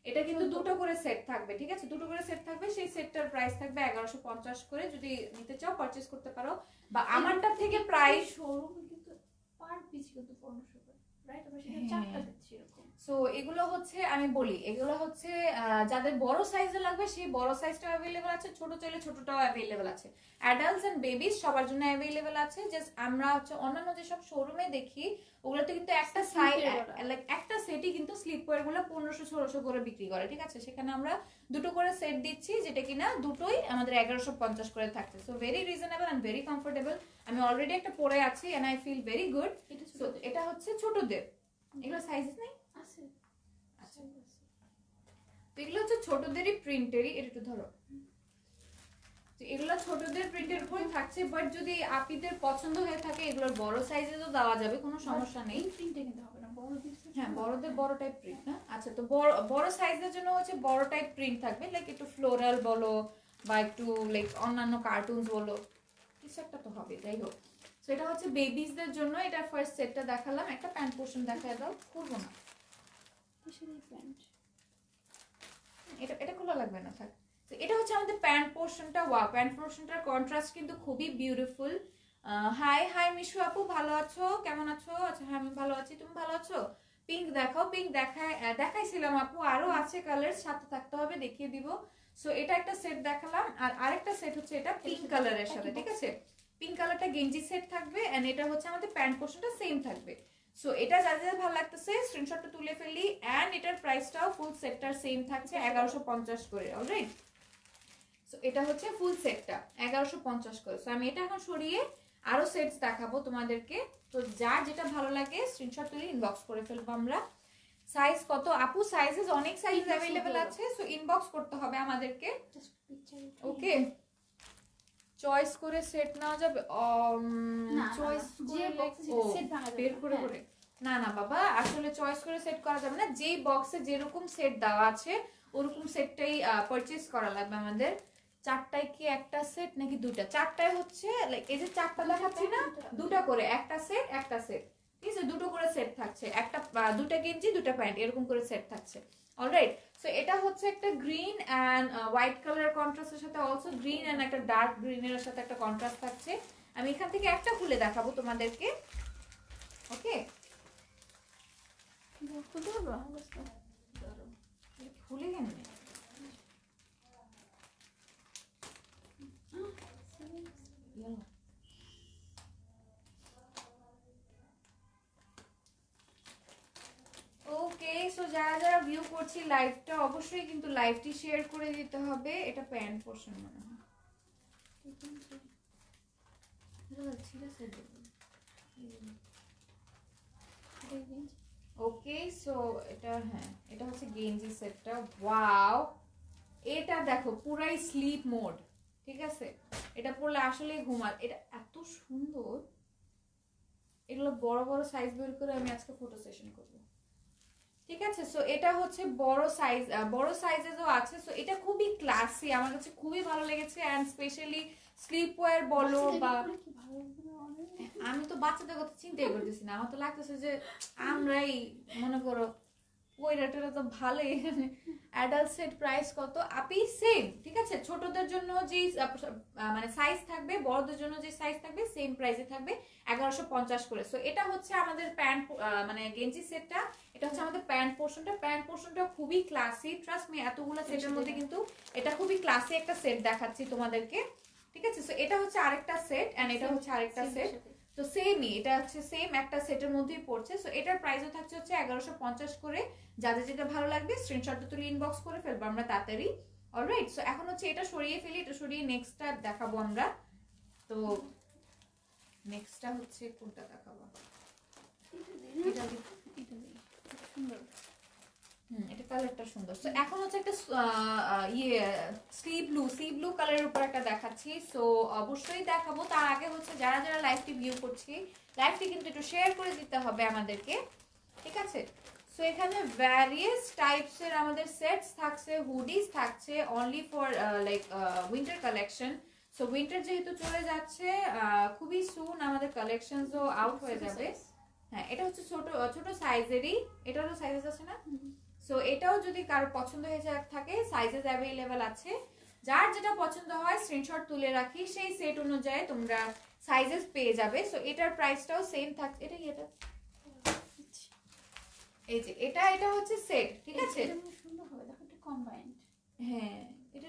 এটা কিন্তু দুটো করে সেট থাকবে, ঠিক আছে, দুটো করে সেট থাকবে। সেই সেটটার প্রাইস থাকবে 1150 করে। যদি নিতে চাও পারচেজ করতে পারো, বা আমারটা থেকে প্রাইস শোরুম কিন্তু পার পিস কিন্তু 1500 করে, রাইট? আমরা সেটা চারটা দিচ্ছি এরকম। সো এগুলো হচ্ছে, আমি বলি, এগুলো হচ্ছে যাদের বড় সাইজে লাগবে সেই বড় সাইজটাও অ্যাভেলেবেল আছে, ছোট চাইলে ছোটটাও অ্যাভেলেবেল আছে। অ্যাডাল্টস এন্ড বেবিস সবার জন্য অ্যাভেলেবেল আছে। জাস্ট আমরা হচ্ছে অন্যান্য যেসব শোরুমে দেখি, ওগুলোতে কিন্তু একটা সাইজ, লাইক একটা সেটই কিন্তু স্লিপওয়্যার গুলো 1500-1600 করে বিক্রি করে, ঠিক আছে। সেখানে আমরা দুটো করে সেট দিচ্ছি, যেটা কিনা দুটোই আমাদের 1150 করে থাকছে। So very reasonable and very comfortable. আমি অলরেডি একটা পরে আছি and I feel very good. এটা হচ্ছে ছোটদের, এগুলো সাইজেস নেই আছে। আচ্ছা, তো এগুলো হচ্ছে ছোটদেরই প্রিন্টেরই, এটা একটু ধরো। তো এগুলো ছোটদের প্রিন্টের উপরে থাকছে, বাট যদি আপিদের পছন্দ হয়ে থাকে এগুলোর বড় সাইজে তো দেওয়া যাবে, কোনো সমস্যা নেই। প্রিন্টে কিন্তু হবে না, বড় দিচ্ছে। হ্যাঁ, বড়দের বড় টাইপ প্রিন্ট না। আচ্ছা, তো বড় সাইজের জন্য হচ্ছে বড় টাইপ প্রিন্ট থাকবে, লাইক একটু ফ্লোরাল বলো বা একটু লাইক অন্যান্য কার্টুনস বলো, কিছু একটা তো হবে। যাই হোক, তো এটা হচ্ছে বেবিসদের জন্য। এটা ফার্স্ট সেটটা দেখালাম। একটা প্যান্ট পোর্শন দেখায় দাও, করবো না, প্যান্ট। এটা খোলা লাগবে না, থাক। তো এটা হচ্ছে আমাদের প্যান্ট পোর্শনটা। ওয়াও, প্যান্ট পোর্শনটার কন্ট্রাস্ট কিন্তু খুবই বিউটিফুল। হাই হাই মিশু আপু, ভালো আছো? কেমন আছো? আচ্ছা, হ্যাঁ আমি ভালো আছি, তুমি ভালো আছো? পিঙ্ক দেখাও। পিঙ্ক দেখাইছিলাম আপু, আরো আছে কালার, সাথে থাকতে হবে, দেখিয়ে দিব। সো এটা একটা সেট দেখালাম, আর আরেকটা সেট হচ্ছে এটা পিঙ্ক কালারের সাথে, ঠিক আছে। পিঙ্ক কালারটা গেঞ্জি সেট থাকবে, এন্ড এটা হচ্ছে আমাদের প্যান্ট পোর্শনটা সেম থাকবে। সো এটা যাদের ভালো লাগতেছে স্ক্রিনশটটা তুলে ফেলি, এন্ড এটার প্রাইসটাও ফুল সেটটার সেম থাকছে 1150 করে, অলরাইট। সো এটা হচ্ছে ফুল সেটটা 1150 করে। সো আমি এটা এখন সরিয়ে আরো সেটস দেখাবো তোমাদেরকে। তো যার যেটা ভালো লাগে স্ক্রিনশট তুলে ইনবক্স করে ফেলবো আমরা। সাইজ কত আপু? সাইজেস অনেক সাইজ অ্যাভেলেবেল আছে, সো ইনবক্স করতে হবে আমাদেরকে, ওকে। চয়েস করে সেট নেওয়া যাবে, চয়েস বের করে করে না না বাবা, আসলে চয়েস করে সেট করা যাবে না। যেই বক্সে যেরকম সেট দেওয়া আছে ওরকম সেটটাই পারচেজ করা লাগবে আমাদের। চারটায় কি একটা সেট নাকি দুটা? চারটায় হচ্ছে লাইক এই যে চারটা দেখাচ্ছি না, দুটা করে, একটা সেট একটা সেট, ঠিক আছে, দুটো করে সেট থাকছে, একটা দুটা গেঞ্জি দুটা প্যান্ট এরকম করে সেট থাকছে, অলরাইট। সো এটা হচ্ছে একটা গ্রিন অ্যান্ড হোয়াইট কালার কন্ট্রাস্টের সাথে, অলসো গ্রিন অ্যান্ড একটা ডার্ক গ্রিনের সাথে একটা কন্ট্রাস্ট থাকছে। আমি এখান থেকে একটা খুলে দেখাবো তোমাদেরকে, ওকে। খুলে কেন ওকে। সো যারা যারা ভিউ করছি লাইভটা, অবশ্যই কিন্তু লাইভটি শেয়ার করে দিতে হবে। এটা প্যান্ট পোর্শন মনে হয়, ওকে, সো এটা হ্যাঁ এটা হচ্ছে গেঞ্জি সেটটা। ওয়াও, এটা দেখো পুরাই স্লিপ মোড, ঠিক আছে? এটা পরলে আসলে ঘুমার, এটা এত সুন্দর। এগুলো বড় বড় সাইজ বের করে আমি আজকে ফটো সেশন করব, ঠিক আছে? সো এটা হচ্ছে বড় সাইজ, বড় সাইজেরও আছে। সো এটা খুবই ক্লাসি, আমার কাছে খুবই ভালো লেগেছে। অ্যান্ড স্পেশালি স্লিপ ওয়্যার বলো বা, আমি তো বাচ্চাদের কথা চিন্তাই করতেছি না, আমার তো লাগতেছে যে আমরাই মনে করো ওইটাটা তো ভালোই। অ্যাডাল্ট সেট প্রাইস কত আপি? সেম, ঠিক আছে? ছোটদের জন্য যে মানে সাইজ থাকবে, বড়দের জন্য যে সাইজ থাকবে সেম প্রাইসে থাকবে, 1150 করে। সো এটা হচ্ছে আমাদের প্যান্ট, মানে গেঞ্জি সেটটা। এটা হচ্ছে আমাদের প্যান্ট পোর্শনটা। প্যান্ট পোর্শনটা খুবই ক্লাসি, ট্রাস্ট মি। এতগুলো সেটের মধ্যে কিন্তু এটা খুবই ক্লাসি একটা সেট দেখাচ্ছি তোমাদেরকে, ঠিক আছে? সো এটা হচ্ছে আরেকটা সেট এন্ড এটা হচ্ছে আরেকটা সেট। তো সেমই, এটা হচ্ছে সেম একটা সেটের মধ্যেই পড়ছে। সো এটার প্রাইসও থাকছে হচ্ছে 1150 করে। যাদের যেটা ভালো লাগবে স্ক্রিনশটটা তুলে ইনবক্স করে ফেলবো আমরা তাড়াতাড়ি। অলরাইট, সো এখন হচ্ছে এটা সরিয়ে ফেলি, এটা সরিয়ে নেক্সটটা দেখাবো আমরা। তো নেক্সটটা হচ্ছে কোনটা দেখাবো? এটা সুন্দর, এটা কালারটা সুন্দর। সো এখন হচ্ছে একটা সি ব্লু কালারের উপর একটা দেখাচ্ছি। সো অবশ্যই দেখাবো, তার আগে হচ্ছে যারা যারা লাইভটি ভিউ করছি, লাইভটি কিন্তু একটু শেয়ার করে দিতে হবে আমাদেরকে, ঠিক আছে? সো এখানে ভ্যারিয়াস টাইপস এর আমাদের সেটস থাকছে, হুডিজ থাকছে only for like winter collection. So winter যেহেতু চলে যাচ্ছে, খুবই সুন আমাদের কালেকশনসও আউট হয়ে যাবে। হ্যাঁ, এটা হচ্ছে ছোট ছোট সাইজেরই, এটারও সাইজেস আছে না? সো এটাও যদি কারো পছন্দ হয়ে থাকে, সাইজেস অ্যাভেলেবেল আছে। যার যেটা পছন্দ হয় স্ক্রিনশট তুলে রাখি, সেই সেট অনুযায়ী তোমরা সাইজেস পেয়ে যাবে। সো এটার প্রাইসটাও সেম থাকছে। এটা কি? এটা এই যে এটা এটা হচ্ছে সেট, ঠিক আছে? এটা সুন্দর হবে, দেখো এটা কম্বাইন্ড। হ্যাঁ, এটা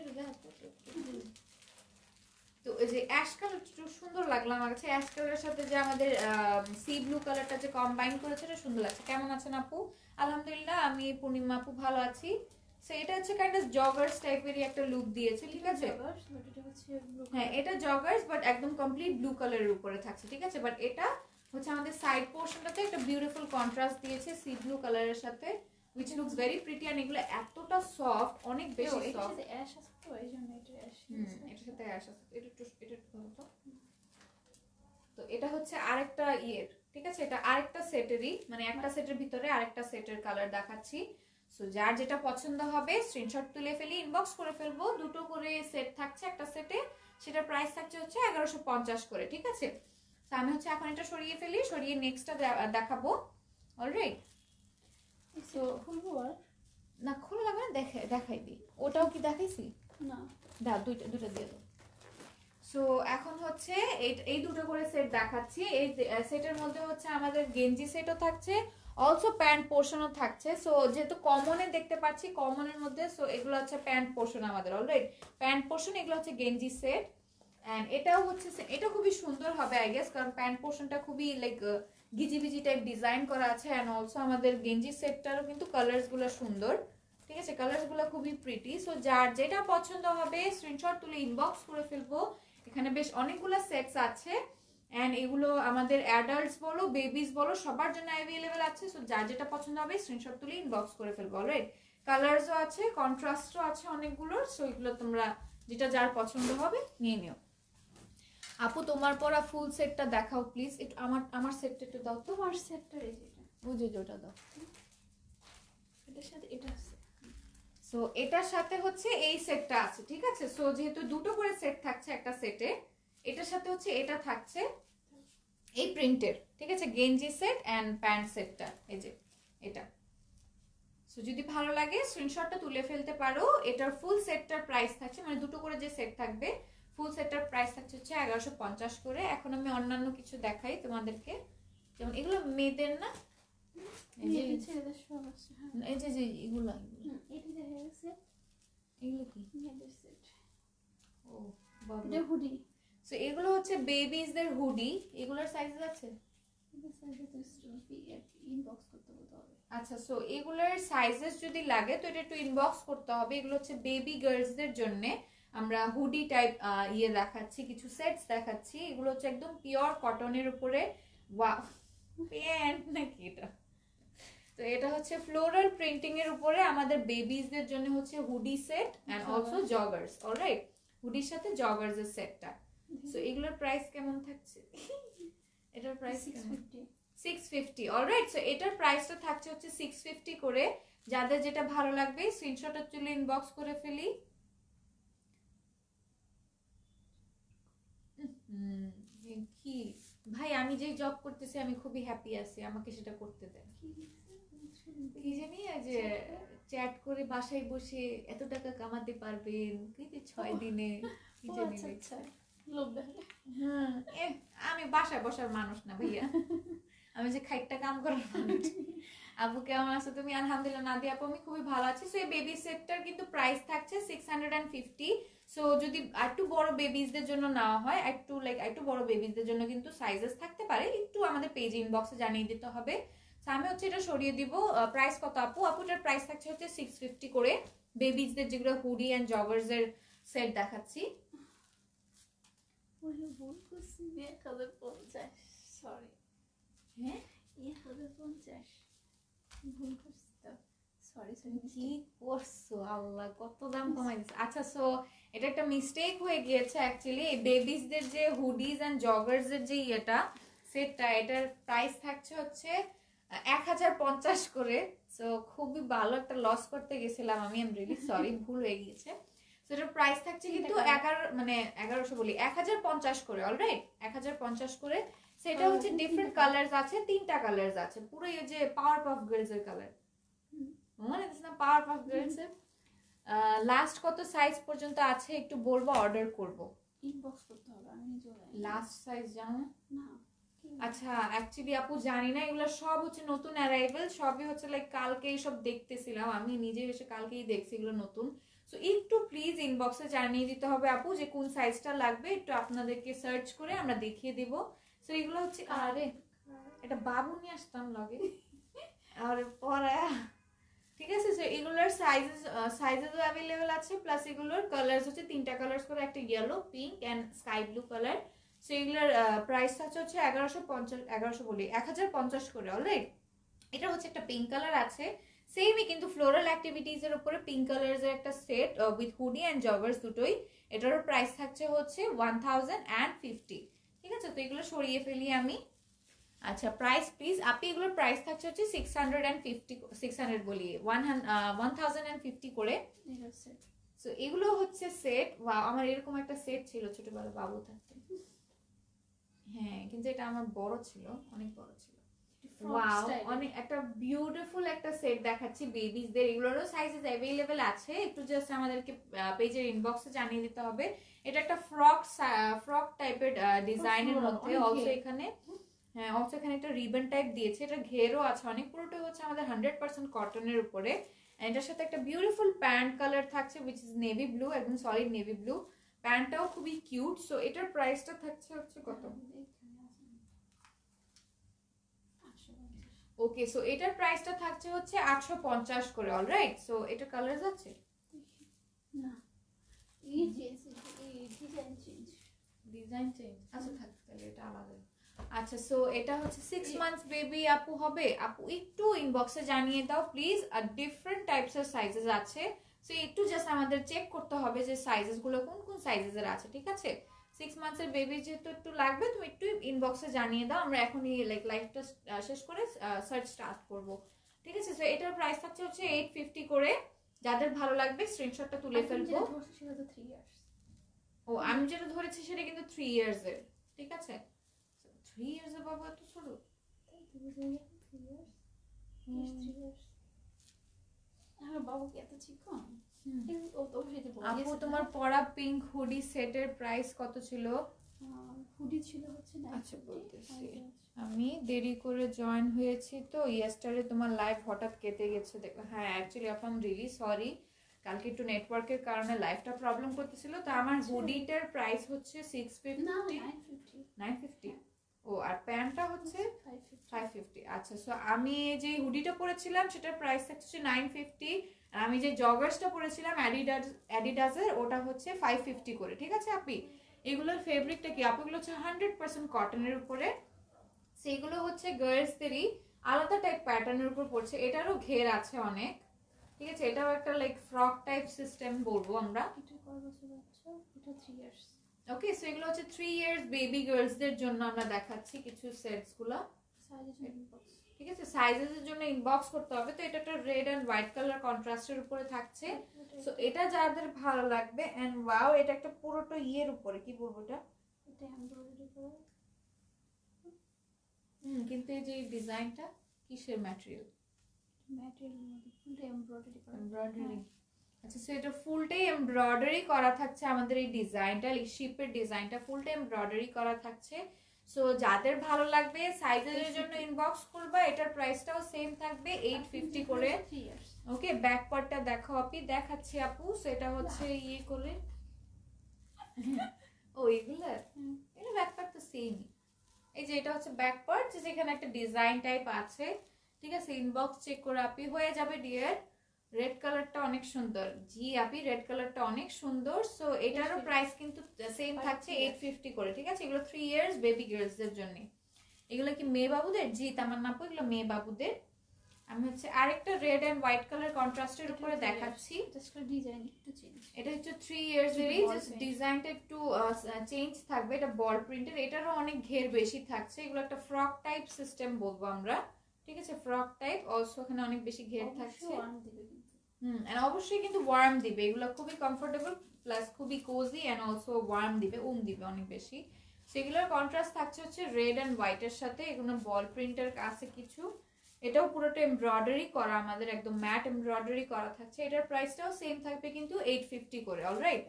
তো এই যে অ্যাশ কালারটা একটু সুন্দর লাগলো আমার কাছে। অ্যাশ কালারের সাথে যে আমাদের সি ব্লু কালারটা যে কম্বাইন করেছে, এটা সুন্দর লাগছে। কেমন আছেন আপু? আলহামদুলিল্লাহ, আমি পূর্ণিমা আপু ভালো আছি। সো এটা হচ্ছে কাইন্ড অফ জগার্স টাইপেরই একটা লুক দিয়েছে, ঠিক আছে? হ্যাঁ, এটা জগার্স বাট একদম কমপ্লিট ব্লু কালারের উপরে থাকছে, ঠিক আছে? বাট এটা হচ্ছে আমাদের সাইড পোর্শনটাতে একটা বিউটিফুল কন্ট্রাস্ট দিয়েছে সি ব্লু কালারের সাথে, which looks very pretty। and এগুলো এতটা সফট, অনেক বেশি সফট। অ্যাশ আছে তো এইজন্য এটা অ্যাশ। এটার সাথে অ্যাশ আছে। এটা একটু ভালো তো। তো এটা হচ্ছে আরেকটা ইয়ের, ঠিক আছে? এটা আরেকটা সেটেরই, মানে একটা সেটের ভিতরে আরেকটা সেটের কালার দেখাচ্ছি। সো যার যেটা পছন্দ হবে স্ক্রিনশট তুলে ফেলি, ইনবক্স করে ফেলবো। দুটো করে সেট থাকছে একটা সেটে, সেটার প্রাইস থাকছে হচ্ছে 1150 করে, ঠিক আছে? তো আমি হচ্ছে এখন এটা সরিয়ে ফেলি, সরিয়ে নেক্সটটা দেখাবো। অলরাইট, তো খুলবো আর না খোলা লাগবে না, দেখাই দিই। ওটাও কি দেখাইছি? না, দুইটা দিয়ে দাও। সো এখন হচ্ছে এই দুটো করে সেট দেখাচ্ছি। এই সেটের মধ্যে হচ্ছে আমাদের গেঞ্জি সেটও থাকছে, অলসো প্যান্ট পোর্শনও থাকছে। সো যেহেতু কমনে দেখতে পাচ্ছি, কমনের মধ্যে, সো এগুলো হচ্ছে প্যান্ট পোর্শন আমাদের। অলরাইট, প্যান্ট পোর্শন, এগুলো হচ্ছে গেঞ্জি সেট। এন্ড এটাও হচ্ছে, এটা খুবই সুন্দর হবে আই গেস, কারণ প্যান্ট পোর্শনটা খুবই লাইক গিজিবিজি টাইপ ডিজাইন করা আছে। এন্ড অলসো আমাদের গেঞ্জি সেটটারও কিন্তু কালার্স গুলো সুন্দর, ঠিক আছে? কালার্স গুলো খুবই প্রিটি। সো যার যেটা পছন্দ হবে স্ক্রিনশট তুলে ইনবক্স করে ফেলবো। এখানে বেশ অনেকগুলো সেটস আছে এন্ড এগুলো আমাদের অ্যাডাল্টস বলো বেবিস বলো সবার জন্য অ্যাভেলেবেল আছে। সো যার যেটা পছন্দ হবে স্ক্রিনশট তুলে ইনবক্স করে ফেলবো। অলরাইট, কালারসও আছে, কন্ট্রাস্টও আছে অনেকগুলোর। সো এগুলো তোমরা যেটা যার পছন্দ হবে নিয়ে নিও। আপু তোমার পরা ফুল সেটটা দেখাও প্লিজ। একটু আমার সেটটা একটু দাও। তোমার সেটটা এই যে বুঝে ওটা দাও। এটার সাথে এটা আছে। সো এটার সাথে হচ্ছে এই সেটটা আছে, ঠিক আছে? সো যেহেতু দুটো করে সেট থাকছে একটা সেটে, এটার সাথে হচ্ছে এটা থাকছে এই প্রিন্টের, ঠিক আছে? গেঞ্জি সেট এন্ড প্যান্ট সেটটা, এই যে এটা। সো যদি ভালো লাগে স্ক্রিনশটটা তুলে ফেলতে পারো। এটার ফুল সেটটার প্রাইস থাকছে, মানে দুটো করে যে সেট থাকবে ফুল সেটটার প্রাইস থাকছে হচ্ছে 1150 করে। এখন আমি অন্যান্য কিছু দেখাই তোমাদেরকে, যেমন এগুলো মেয়েদের না, এই যে ছেলেদের সব আছে। হ্যাঁ, এই যে এগুলো এটা দেখা গেছে এগুলো কি? মেয়েদের সেট। ও বাবা, এটা হুডি। সো এগুলো হচ্ছে বেবিজদের হুডি। এগুলোর সাইজ আছে? এটা সাইজে তো ইনবক্স করতে হবে। আচ্ছা, সো এগুলোর সাইজেস যদি লাগে তো এটা একটু ইনবক্স করতে হবে। এগুলো হচ্ছে বেবি গার্লসদের জন্য আমরা হুডি টাইপ ইয়ে দেখাচ্ছি, কিছু সেটস দেখাচ্ছি। এগুলো হচ্ছে একদম পিওর কটনের উপরে। ওয়াও, প্যান্ট নাকি এটা? তো এটা হচ্ছে ফ্লোরাল প্রিন্টিং এর উপরে আমাদের বেবিজদের জন্য হচ্ছে hoodie set and also joggers, alright, হুডির সাথে জগার্স এর সেটটা। সো এগুলোর প্রাইস কেমন থাকছে? এটার প্রাইস 650, অলরাইট। সো এটার প্রাইসটা থাকছে হচ্ছে 650 করে। যাদের যেটা ভালো লাগবে স্ক্রিনশট তুলে ইনবক্স করে ফেলি। কি ভাই, আমি যে জব করতেছি আমি খুবই হ্যাপি আছি, আমাকে সেটা করতে দেন। কি জানি যে চ্যাট করে বাসায় বসে এত টাকা কামাতে পারবেন কি 6 দিনে, কি জানি। হ্যাঁ, আমি বাসায় বসার মানুষ না ভাইয়া, আমি যে খাইটটা কাম করার মানুষ। আপু কেমন আছো তুমি? আলহামদুলিল্লাহ নাদিয়া আপু আমি খুবই ভালো আছি। সো এই বেবি সেটটার কিন্তু প্রাইস থাকছে 650। সো যদি একটু বড় বেবিজদের জন্য নেওয়া হয়, একটু বড় বেবিজদের জন্য কিন্তু সাইজেস থাকতে পারে, একটু আমাদের পেজ ইনবক্সে জানিয়ে দিতে হবে। আমি হচ্ছে এটা সরিয়ে দিব। প্রাইস কত আপু? আপুটার প্রাইস থাকছে হচ্ছে 650 করে। বেবিজদের যেগুলো হুডি এন্ড জগার্স এর সেট দেখাচ্ছি। ভুল করছি, 1050, সরি। হ্যাঁ 1050 ভুল করছি তো, সরি। কি করছো আল্লাহ, কত দাম কমাই দিচ্ছে। আচ্ছা, সো এটা একটা মিস্টেক হয়ে গিয়েছে অ্যাকচুয়ালি। এই বেবিসদের যে হুডিজ এন্ড জগার্স এর যে ইয়েটা সেটটা, এটার প্রাইস থাকছে হচ্ছে 1050 করে। সো খুবই ভালো একটা লস করতে গেছিলাম আমি, এম রিয়েলি সরি, ভুল হয়ে গিয়েছে। সো এটার প্রাইস থাকছে কিন্তু 1100 বলি 1050 করে, অলরাইট, 1050 করে। সেটা হচ্ছে ডিফারেন্ট কালারস আছে, 3টা কালারস আছে, পুরো এই যে পাওয়ার পাফ গার্লস এর কালার, মনে আছে না পাওয়ার পাফ গার্লস এর? লাস্ট কত সাইজ পর্যন্ত আছে একটু বলবো, অর্ডার করব। ইনবক্স করতে হবে, আমি নিজে লাস্ট সাইজ জানো না? আচ্ছা, অ্যাকচুয়ালি আপু জানি না, এগুলো সব হচ্ছে নতুন অ্যারাইভেল, সবই হচ্ছে লাইক কালকেই সব দেখতেছিলাম, আমি নিজে এসে কালকেই দেখছি এগুলো নতুন। সো একটু প্লিজ ইনবক্সে জানিয়ে দিতে হবে আপু যে কোন সাইজটা লাগবে, একটু আপনাদেরকে সার্চ করে আমরা দেখিয়ে দিব। সো এগুলো হচ্ছে, আরে এটা বাবু নিয়ে আসতাম লগে, আরে পরে ঠিক আছে। সো এগুলোর সাইজেসও অ্যাভেলেবেল আছে, প্লাস এগুলোর কালার্স হচ্ছে 3টা কালার্স করে, একটা yellow, pink and sky blue colour. So এগুলোর প্রাইস হচ্ছে 1050 করে, অলরাইট। এটা হচ্ছে একটা পিঙ্ক কালার আছে, সেমই কিন্তু ফ্লোরাল অ্যাক্টিভিটিজ এর উপরে পিঙ্ক কালার এর একটা set with hoodie and joggers দুটোই। এটারও প্রাইস থাকছে হচ্ছে 1050, ঠিক আছে। তো এগুলো সরিয়ে ফেলি আমি। আচ্ছা, প্রাইস প্লিজ আপনি, এগুলোর প্রাইস থাকছে হচ্ছে 600 বলি 1050 করে। সো এগুলো হচ্ছে সেট। আমার এরকম একটা সেট ছিল ছোটবেলা বাবু থাকতে, হ্যাঁ, কিন্তু এটা আমার বড় ছিল, অনেক বড় ছিল। ওয়াও, অনেক একটা বিউটিফুল একটা সেট দেখাচ্ছি বেবিজদের। এগুলোরও সাইজেস অ্যাভেলেবেল আছে, একটু জাস্ট আমাদেরকে পেজের ইনবক্সে জানিয়ে দিতে হবে। এটা একটা ফ্রক টাইপের ডিজাইনের মধ্যে, অলসো এখানে, হ্যাঁ, অলসো এখানে একটা রিবন টাইপ দিয়েছে, এটা ঘেরও আছে অনেক, পুরোটা হচ্ছে আমাদের 100% কটনের উপরে। এটার সাথে একটা বিউটিফুল প্যান্ট কালার থাকছে উইচ ইজ নেভি ব্লু, একদম সলিড নেভি ব্লু। প্যান্টটাও খুবই কিউট। সো এটার প্রাইসটা থাকছে হচ্ছে কত? ওকে, সো এটার প্রাইসটা থাকছে হচ্ছে 850 করে, অলরাইট। সো এটা কালার আছে না, ডিজাইন চেঞ্জ, আচ্ছা থাক তাহলে এটা আলাদা। আচ্ছা, সো এটা হচ্ছে 6 মান্থস বেবি আপু হবে। আপু একটু ইনবক্সে জানিয়ে দাও প্লিজ, আর ডিফারেন্ট টাইপস এর সাইজেস আছে। সো একটু জাস্ট আমাদের চেক করতে হবে যে সাইজেস গুলো কোন কোন সাইজেস এর আছে, ঠিক আছে। 6 মান্থস এর বেবি যেহেতু একটু লাগবে, তুমি একটু ইনবক্সে জানিয়ে দাও, আমরা এখনই লাইভটা শেষ করে সার্চ স্টার্ট করব, ঠিক আছে। সো এটার প্রাইস থাকছে হচ্ছে 850 করে। যাদের ভালো লাগবে স্ক্রিনশটটা তুলে ফেলবো। ও, আমি যেটা ধরেছি সেটা কিন্তু 3 ইয়ার্স এর, ঠিক আছে। 3 ইয়ার্স এর বাবা এত ছোট, বাবু কি এত চিকন? আপু তোমার পরা পিঙ্ক হুডি সেটের প্রাইস কত ছিল? হুডি ছিল হচ্ছে না। আচ্ছা বলতেছি, আমি দেরি করে জয়েন হয়েছি তো ইয়েস্টারডে তোমার লাইভ হঠাৎ কেটে গেছে দেখো। হ্যাঁ, অ্যাকচুয়ালি আপু আই এম রিয়েলি সরি, কালকে একটু নেটওয়ার্কের কারণে লাইভটা প্রবলেম করতেছিল। তো আমার হুডিটার প্রাইস হচ্ছে 950। ও, আর প্যান্টটা হচ্ছে 550। আচ্ছা, সো আমি যে হুডিটা পরেছিলাম সেটার প্রাইস হচ্ছে 950, আর আমি যে জগার্সটা পরেছিলাম অ্যাডিডাসের ওটা হচ্ছে 550 করে, ঠিক আছে আপনি। এগুলোর ফেব্রিকটা কি আপুগুলো হচ্ছে 100% কটনের উপরে, সেগুলো হচ্ছে গার্লসদেরই। আলাদা টাইপ প্যাটার্নের উপর পড়ছে, এটারও ঘের আছে অনেক, ঠিক আছে। এটাও একটা লাইক ফ্রক টাইপ সিস্টেম বলবো আমরা। এটা কয় বছর বাচ্চা? এটা 3 ইয়ার্স। ওকে, সো এগুলো হচ্ছে 3 ইয়ার্স বেবি গার্লসদের জন্য আমরা দেখাচ্ছি কিছু সেটস গুলো, সাইজের জন্য ইনবক্স। ঠিক আছে। সাইজের জন্য ইনবক্স করতে হবে। তো এটা একটা রেড এন্ড হোয়াইট কালার কন্ট্রাস্টের উপরে থাকছে। সো এটা যাদের ভালো লাগবে, এন্ড ওয়াও এটা একটা পুরোটা ইয়ের উপরে, কি বলবো এটা, এটা এমব্রয়ডারি করা। কিন্তু এই যে ডিজাইনটা কিসের ম্যাটেরিয়াল? ম্যাটেরিয়াল মধ্যে ফুলটা এমব্রয়ডারি করা। এমব্রয়ডারি। আচ্ছা, সো এটা ফুলটাই এমব্রয়ডারি করা থাকছে আমাদের এই ডিজাইনটা, এই শিপের ডিজাইনটা ফুলটা এমব্রয়ডারি করা থাকছে। সো যাদের ভালো লাগবে সাইজের জন্য ইনবক্স করবা। এটার প্রাইসটাও সেম থাকবে 850 করে। ওকে, ব্যাক পার্টটা দেখো আপনি, দেখাচ্ছি আপু। সো এটা হচ্ছে ইয়ে করে ও এগুলা, এটা ব্যাক পার্ট তো সেম। এই যে এটা হচ্ছে ব্যাক পার্ট, যেখানে একটা ডিজাইন টাইপ আছে, ঠিক আছে। ইনবক্স চেক করে আপনি হয়ে যাবে ডিয়ার। রেড কালারটা অনেক সুন্দর, জি আপি রেড কালারটা অনেক সুন্দর। সো এটারও প্রাইস কিন্তু সেম থাকছে 850 করে, ঠিক আছে। এগুলো 3 ইয়ার্স বেবি গার্লসদের জন্য। এগুলো কি মেয়ে বাবুদের? জি তামান্না আপু, এগুলো মেয়ে বাবুদের। আমি হচ্ছে আরেকটা রেড এন্ড হোয়াইট কালার কন্ট্রাস্টের উপরে দেখাচ্ছি। ডিজাইন একটু চেঞ্জ। এটা হচ্ছে 3 ইয়ার্স এরই, জাস্ট ডিজাইনটা একটু চেঞ্জ থাকবে। এটা বল প্রিন্টের, এটারও অনেক ঘের বেশি থাকছে। এগুলো একটা ফ্রক টাইপ সিস্টেম বলবো আমরা, ঠিক আছে। ফ্রক টাইপ, অলসো এখানে অনেক বেশি ঘের থাকছে। এন্ড অবশ্যই কিন্তু ওয়ার্ম দিবে। এগুলো খুবই কমফোর্টেবল প্লাস খুবই কোজি, এন্ড অলসো ওয়ার্ম দিবে, দিবে অনেক বেশি। সেগুলোর কন্ট্রাস্ট থাকছে হচ্ছে রেড এন্ড হোয়াইটের সাথে। এগুলো বল প্রিন্টের আছে কিছু। এটাও পুরোটা এমব্রয়ডারি করা, আমাদের একদম ম্যাট এমব্রয়ডারি করা থাকছে। এটার প্রাইসটাও সেম থাকবে কিন্তু 850 করে। অলরাইট,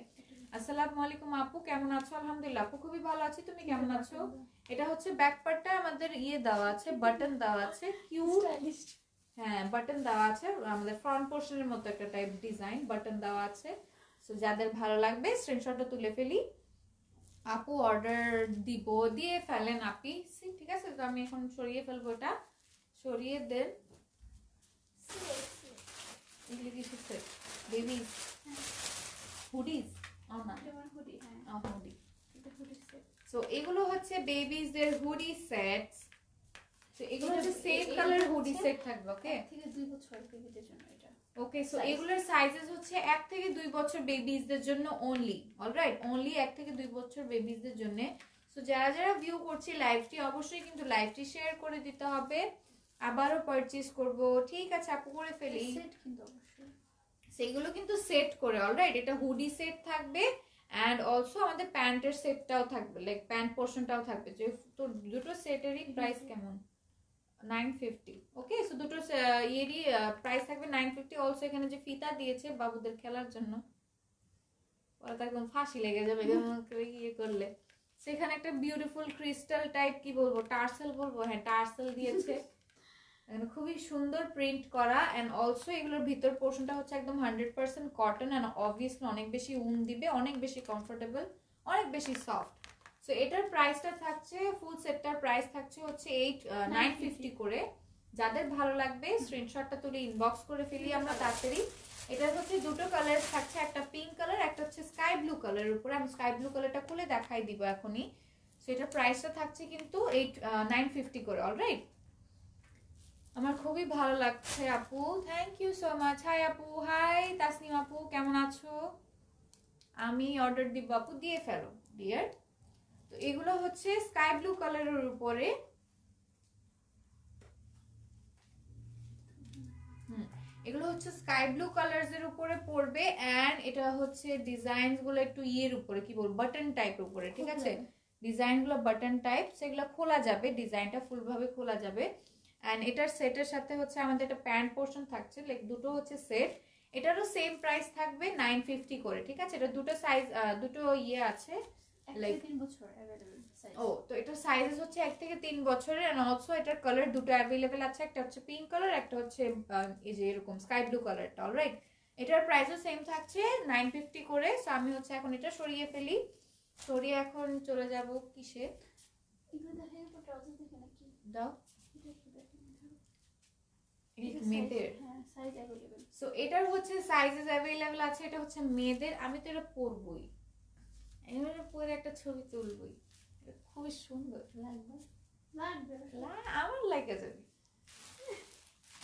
আসসালামু আলাইকুম আপু, কেমন আছো? আলহামদুলিল্লাহ আপু খুবই ভালো আছি, তুমি কেমন আছো? এটা হচ্ছে ব্যাক পার্টটা আমাদের ইয়ে দেওয়া আছে, বাটন দেওয়া আছে, কিউট। হ্যাঁ, বাটন দেওয়া আছে, আমাদের ফ্রন্ট পোর্শনের মতো একটা টাইপ ডিজাইন, বাটন দেওয়া আছে। সো যাদের ভালো লাগবে স্ক্রিনশটটা তুলে ফেলি। আপু অর্ডার দিব, দিয়ে ফেলেন আপি, ঠিক আছে। তো আমি এখন সরিয়ে ফেলবো, এটা সরিয়ে দেন। এগুলো কি হচ্ছে বেবি হুডিজ? সো এগুলো হচ্ছে বেবিজদের হুডি সেটস। তো এগুলো হচ্ছে সেম কালার হুডি সেট থাকবে। ওকে, থেকে 2 বছর বেবিদের জন্য এটা। ওকে, সো এগুলোর সাইজেস হচ্ছে 1 থেকে 2 বছর বেবিজদের জন্য অনলি। অলরাইট, অনলি 1 থেকে 2 বছর বেবিজদের জন্য। সো যারা যারা ভিউ করছি লাইভটি, অবশ্যই কিন্তু লাইভটি শেয়ার করে দিতে হবে। আবারও পারচেজ করব, ঠিক আছে আপু, করে ফেলি। সেট কিন্তু অবশ্যই সেগুলো কিন্তু সেট করে। অলরাইট, এটা হুডি সেট থাকবে, এন্ড অলসো আমাদের প্যান্টের সেটটাও থাকবে, লাইক প্যান্ট পোর্শনটাও থাকবে। যে তো দুটো সেটেরই প্রাইস কেমন? 950। ওকে, সো দুটো ইয়েরই প্রাইস থাকবে 950। অলসো এখানে যে ফিতা দিয়েছে বাবুদের খেলার জন্য, ওরা তো একদম ফাঁসি লেগে যাবে ইয়ে করলে। সেখানে একটা বিউটিফুল ক্রিস্টাল টাইপ, কি বলবো, টার্সেল বলবো, হ্যাঁ টার্সেল দিয়েছে। খুবই সুন্দর প্রিন্ট করা, এন্ড অলসো এগুলোর ভিতর পোর্শনটা হচ্ছে একদম 100% কটন, এন্ড অবভিয়াসলি অনেক বেশি দিবে, অনেক বেশি কমফোর্টেবল, অনেক বেশি সফট। সো এটার প্রাইসটা থাকছে, ফুল সেটটার প্রাইস থাকছে হচ্ছে 950 করে। যাদের ভালো লাগবে স্ক্রিনশটটা তুলে ইনবক্স করে ফেলি আমরা তাড়াতাড়ি। এটা হচ্ছে দুটো কালার থাকছে, একটা পিঙ্ক কালার, একটা হচ্ছে স্কাই ব্লু কালারের উপরে। আমি স্কাই ব্লু কালারটা খুলে দেখাই দিব এখনই। সো এটার প্রাইসটা থাকছে কিন্তু 950 করে। অলরাইট, আমার খুবই ভালো লাগছে আপু, thank you so much. Hi আপু, হাই তাসনিম আপু, কেমন আছো? আমি অর্ডার দিব আপু, দিয়ে ফেলো ডিয়ার। তো এগুলো হচ্ছে স্কাই ব্লু কালারের উপরে। এগুলো হচ্ছে স্কাই ব্লু কালারস এর উপরে পড়বে, এন্ড এটা হচ্ছে ডিজাইনস গুলো একটু ইয়ের উপরে, কি বলবো, বাটন টাইপের উপরে, ঠিক আছে। ডিজাইন গুলো বাটন টাইপ, সেগুলো খোলা যাবে, ডিজাইনটা ফুল ভাবে খোলা যাবে। এন্ড এটার সেটের সাথে হচ্ছে আমাদের একটা প্যান্ট পোর্শন থাকছে, লাইক দুটো হচ্ছে সেট। এটারও সেম প্রাইস থাকবে 950 করে, ঠিক আছে। এটা দুটো সাইজ, দুটো ইয়ে আছে, লাইক 3 বছর अवेलेबल সাইজ। ও, তো এটার সাইজেস হচ্ছে 1 থেকে 3 বছরের, এন্ড অলসো এটার কালার দুটো अवेलेबल আছে। একটা হচ্ছে পিঙ্ক কালার, একটা হচ্ছে এই যে এরকম স্কাই ব্লু কালারটা। অলরাইট, এটার প্রাইসও সেম থাকছে 950 করে। সো আমি হচ্ছে এখন এটা সরিয়ে ফেলি। সরিয়ে এখন চলে যাব কিসে, এগুলো দেখেন তো ট্রাউজার দেখেন নাকি দাও, এটা একটু দেখেন। এটা মেয়েদের। হ্যাঁ, সাইজ अवेलेबल। সো এটার হচ্ছে সাইজেস अवेलेबल আছে। এটা হচ্ছে মেয়েদের। আমি তো এটা পরবই, এবারে পরে একটা ছবি তুলবই, খুবই সুন্দর লাগবে, লাগবে আমার লাগে যাবে।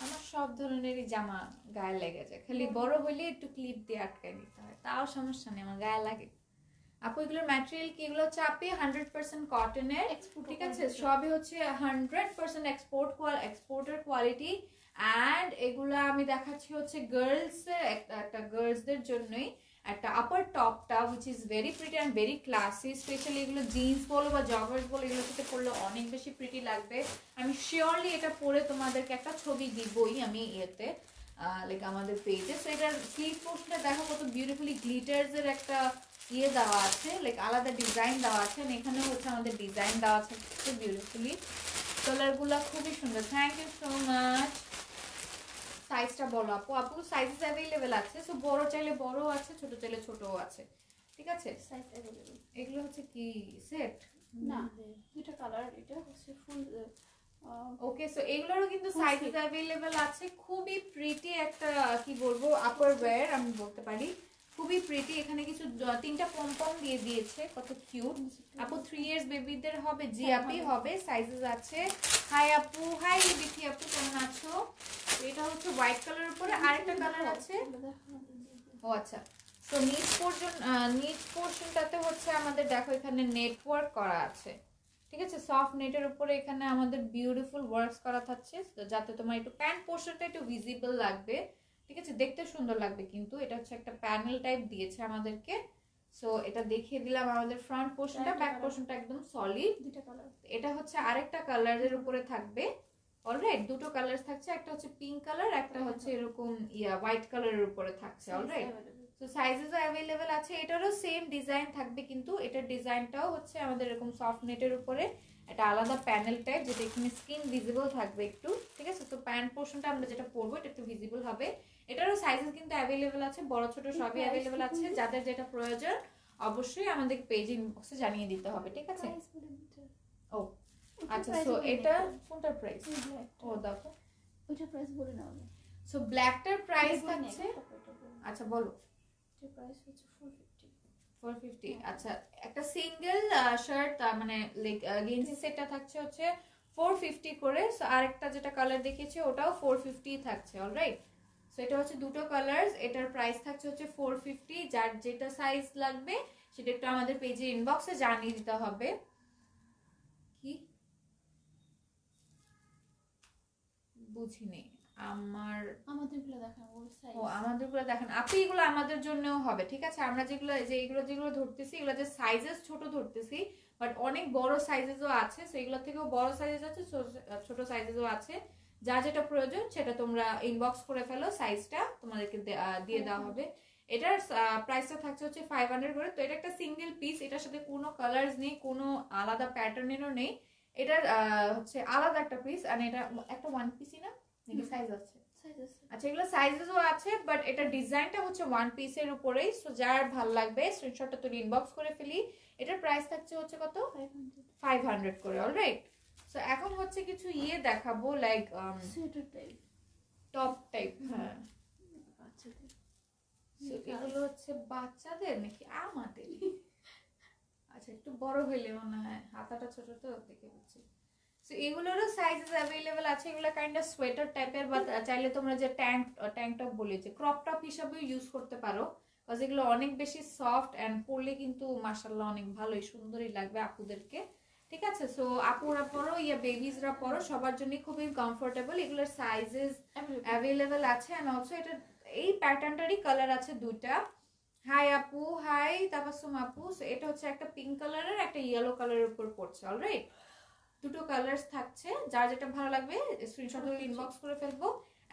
আমার সব ধরনেরই জামা গায়ে লেগে যায়, খালি বড় হইলে একটু ক্লিপ দিয়ে আটকায় নিতে হয়, তাও সমস্যা নেই, আমার গায়ে লাগে। আপু এগুলোর ম্যাটেরিয়াল কি, এগুলো হচ্ছে আপনি 100% কটনের, ঠিক আছে, সবই হচ্ছে 100% এক্সপোর্টের কোয়ালিটি। অ্যান্ড এগুলো আমি দেখাচ্ছি হচ্ছে গার্লসের একটা গার্লসদের জন্যই একটা আপার টপটা which is very pretty and very classy. Specially এগুলো জিন্স বলো বা জগার্স বলো, এগুলোর সাথে পরলে অনেক বেশি প্রিটি লাগবে। আমি শিওরলি এটা পরে তোমাদেরকে একটা ছবি দিবই আমি ইয়েতে, লাইক আমাদের পেজে। সো এটার স্লিভ পোর্শনটা দেখো কত বিউটিফুলি গ্লিটার্স এর একটা ইয়ে দেওয়া আছে, লাইক আলাদা ডিজাইন দেওয়া আছে। এখানেও হচ্ছে আমাদের ডিজাইন দেওয়া আছে খুব বিউটিফুলি, কালারগুলো খুবই সুন্দর। Thank you so much. সাইজটা বলো আপু। আপু সাইজেস অ্যাভেলেবেল আছে, সো বড় চাইলে বড় আছে, ছোট চাইলে ছোটও আছে, ঠিক আছে। Size available. এগুলো হচ্ছে কি সেট না, দুটো কালার, এটা হচ্ছে ফুল। ওকে, সো এগুলোরও কিন্তু সাইজেস অ্যাভেলেবেল আছে। খুবই প্রিটি একটা কি বলবো আপার ওয়্যার আমি বলতে পারি, খুবই প্রিটি। এখানে কিছু 3টা পমপম দিয়ে দিয়েছে, কত কিউট। আপু 3 ইয়ার্স বেবিদের হবে, জি আপি হবে, সাইজেস আছে। হাই আপু, হাই বিথি আপু, কেমন আছো? এটা হচ্ছে হোয়াইট কালারের উপরে আরেকটা কালার আছে। ও আচ্ছা, তো নিচ পোর্শনটাতে হচ্ছে আমাদের দেখো এখানে নেটওয়ার্ক করা আছে, ঠিক আছে, সফট নেটের উপরে এখানে আমাদের বিউটিফুল ওয়ার্কস করা থাকছে, যাতে তোমার একটু প্যান্ট পোর্শনটা একটু ভিজিবল লাগবে, ঠিক আছে, দেখতে সুন্দর লাগবে। কিন্তু এটা হচ্ছে একটা প্যানেল টাইপ দিয়েছে আমাদেরকে। সো এটা দেখিয়ে দিলাম আমাদের ফ্রন্ট পোর্শনটা, ব্যাক পোর্শনটা একদম সলিড। দুটো কালার, এটা হচ্ছে আরেকটা কালারের উপরে থাকবে। অলরাইট, দুটো কালার থাকছে, একটা হচ্ছে পিঙ্ক কালার, একটা হচ্ছে এরকম হোয়াইট কালারের উপরে থাকছে। অলরাইট, তো সাইজেসও অ্যাভেলেবেল আছে। এটারও সেম ডিজাইন থাকবে, কিন্তু এটার ডিজাইনটাও হচ্ছে আমাদের এরকম সফট নেটের উপরে একটা আলাদা প্যানেল টাইপ, যেটা এখানে স্কিন ভিজিবল থাকবে একটু, ঠিক আছে। তো প্যান্ট পোর্শনটা আমরা যেটা পরবো এটা একটু ভিজিবল হবে। এটারও সাইজেস কিন্তু অ্যাভেলেবেল আছে, বড় ছোট সবই অ্যাভেলেবেল আছে। যাদের যেটা প্রয়োজন অবশ্যই আমাদের পেজ ইনবক্সে জানিয়ে দিতে হবে, ঠিক আছে। ও আচ্ছা, সো এটা কোনটার প্রাইস? ও দেখো ওইটা প্রাইস বলে নাও। সো ব্ল্যাকটার প্রাইস থাকছে, আচ্ছা বলো। এটার প্রাইস হচ্ছে 450। 450, আচ্ছা। একটা সিঙ্গেল শার্ট মানে গেঞ্জি সেটটা থাকছে হচ্ছে 450 করে। সো আরেকটা যেটা কালার দেখিয়েছি ওটাও 450 থাকছে। অলরাইট, সো এটা হচ্ছে দুটো কালারস, এটার প্রাইস থাকছে হচ্ছে 450। যার যেটা সাইজ লাগবে সেটা একটু আমাদের পেজের ইনবক্সে জানিয়ে দিতে হবে। কি বুঝিনি, আমাদেরগুলো দেখান, ওর সাইজ। ও আমাদেরগুলো দেখেন আপনি, এগুলো আমাদের জন্যও হবে, ঠিক আছে। আমরা যেগুলো ধরতেছি, এগুলো যে সাইজেস ছোট ধরতেছি, বাট অনেক বড় সাইজেসও আছে। সো এগুলো থেকেও বড় সাইজেস আছে, ছোট সাইজেসও আছে। যা যেটা প্রয়োজন সেটা তোমরা ইনবক্স করে ফেলো, সাইজটা তোমাদেরকে দিয়ে দেওয়া হবে। এটার প্রাইসটা থাকছে হচ্ছে 500 করে। তো এটা একটা সিঙ্গেল পিস, এটার সাথে কোনো কালার্স নেই, কোনো আলাদা প্যাটার্নেরও নেই। এটার হচ্ছে আলাদা একটা পিস, আর এটা একটা ওয়ান পিসই না নাকি সাইজ আছে? আচ্ছা, এগুলো সাইজেসও আছে, বাট এটা ডিজাইনটা হচ্ছে ওয়ান পিসের উপরেই। সো যার ভালো লাগবে স্ক্রিনশটটা তুলে ইনবক্স করে ফেলি। এটার প্রাইস থাকছে হচ্ছে কত? 500 করে। অলরাইট, সো এখন হচ্ছে কিছু দেখাবো, like sweater type, top type. হ্যাঁ, বাচ্চাদের। সো এগুলো হচ্ছে বাচ্চাদের নাকি আমাদের? আচ্ছা, একটু বড় হইলে মনে হয়, হাতাটা ছোট তো দেখে বুঝছি। সো এগুলোরও সাইজেস অ্যাভেলেবেল আছে। এগুলো কাইন্ড অফ সোয়েটার টাইপের, বা চাইলে তোমরা যে ট্যাঙ্ক টপ বলি, যে ক্রপ টপ হিসাবেও ইউজ করতে পারো, বিকজ এগুলো অনেক বেশি সফট অ্যান্ড পরলে কিন্তু মাশাআল্লাহ অনেক ভালোই সুন্দরই লাগবে আপুদেরকে, ঠিক আছে। সো আপুরা পরো বেবিজরা পরো, সবার জন্য খুবই কমফোর্টেবল। এগুলোর সাইজেস অ্যাভেলেবেল আছে। অ্যান্ড অলসো এটা এই প্যাটার্নটারই কালার আছে দুইটা। হাই আপু, হাই তাবাসসুম আপু। সো এটা হচ্ছে একটা পিঙ্ক কালারের, একটা ইয়েলো কালারের উপর পড়ছে। অলরাইট, দুটো কালার্স থাকছে, যার যেটা ভালো লাগবে স্ক্রিনশট করে ইনবক্স করে ফেলবো।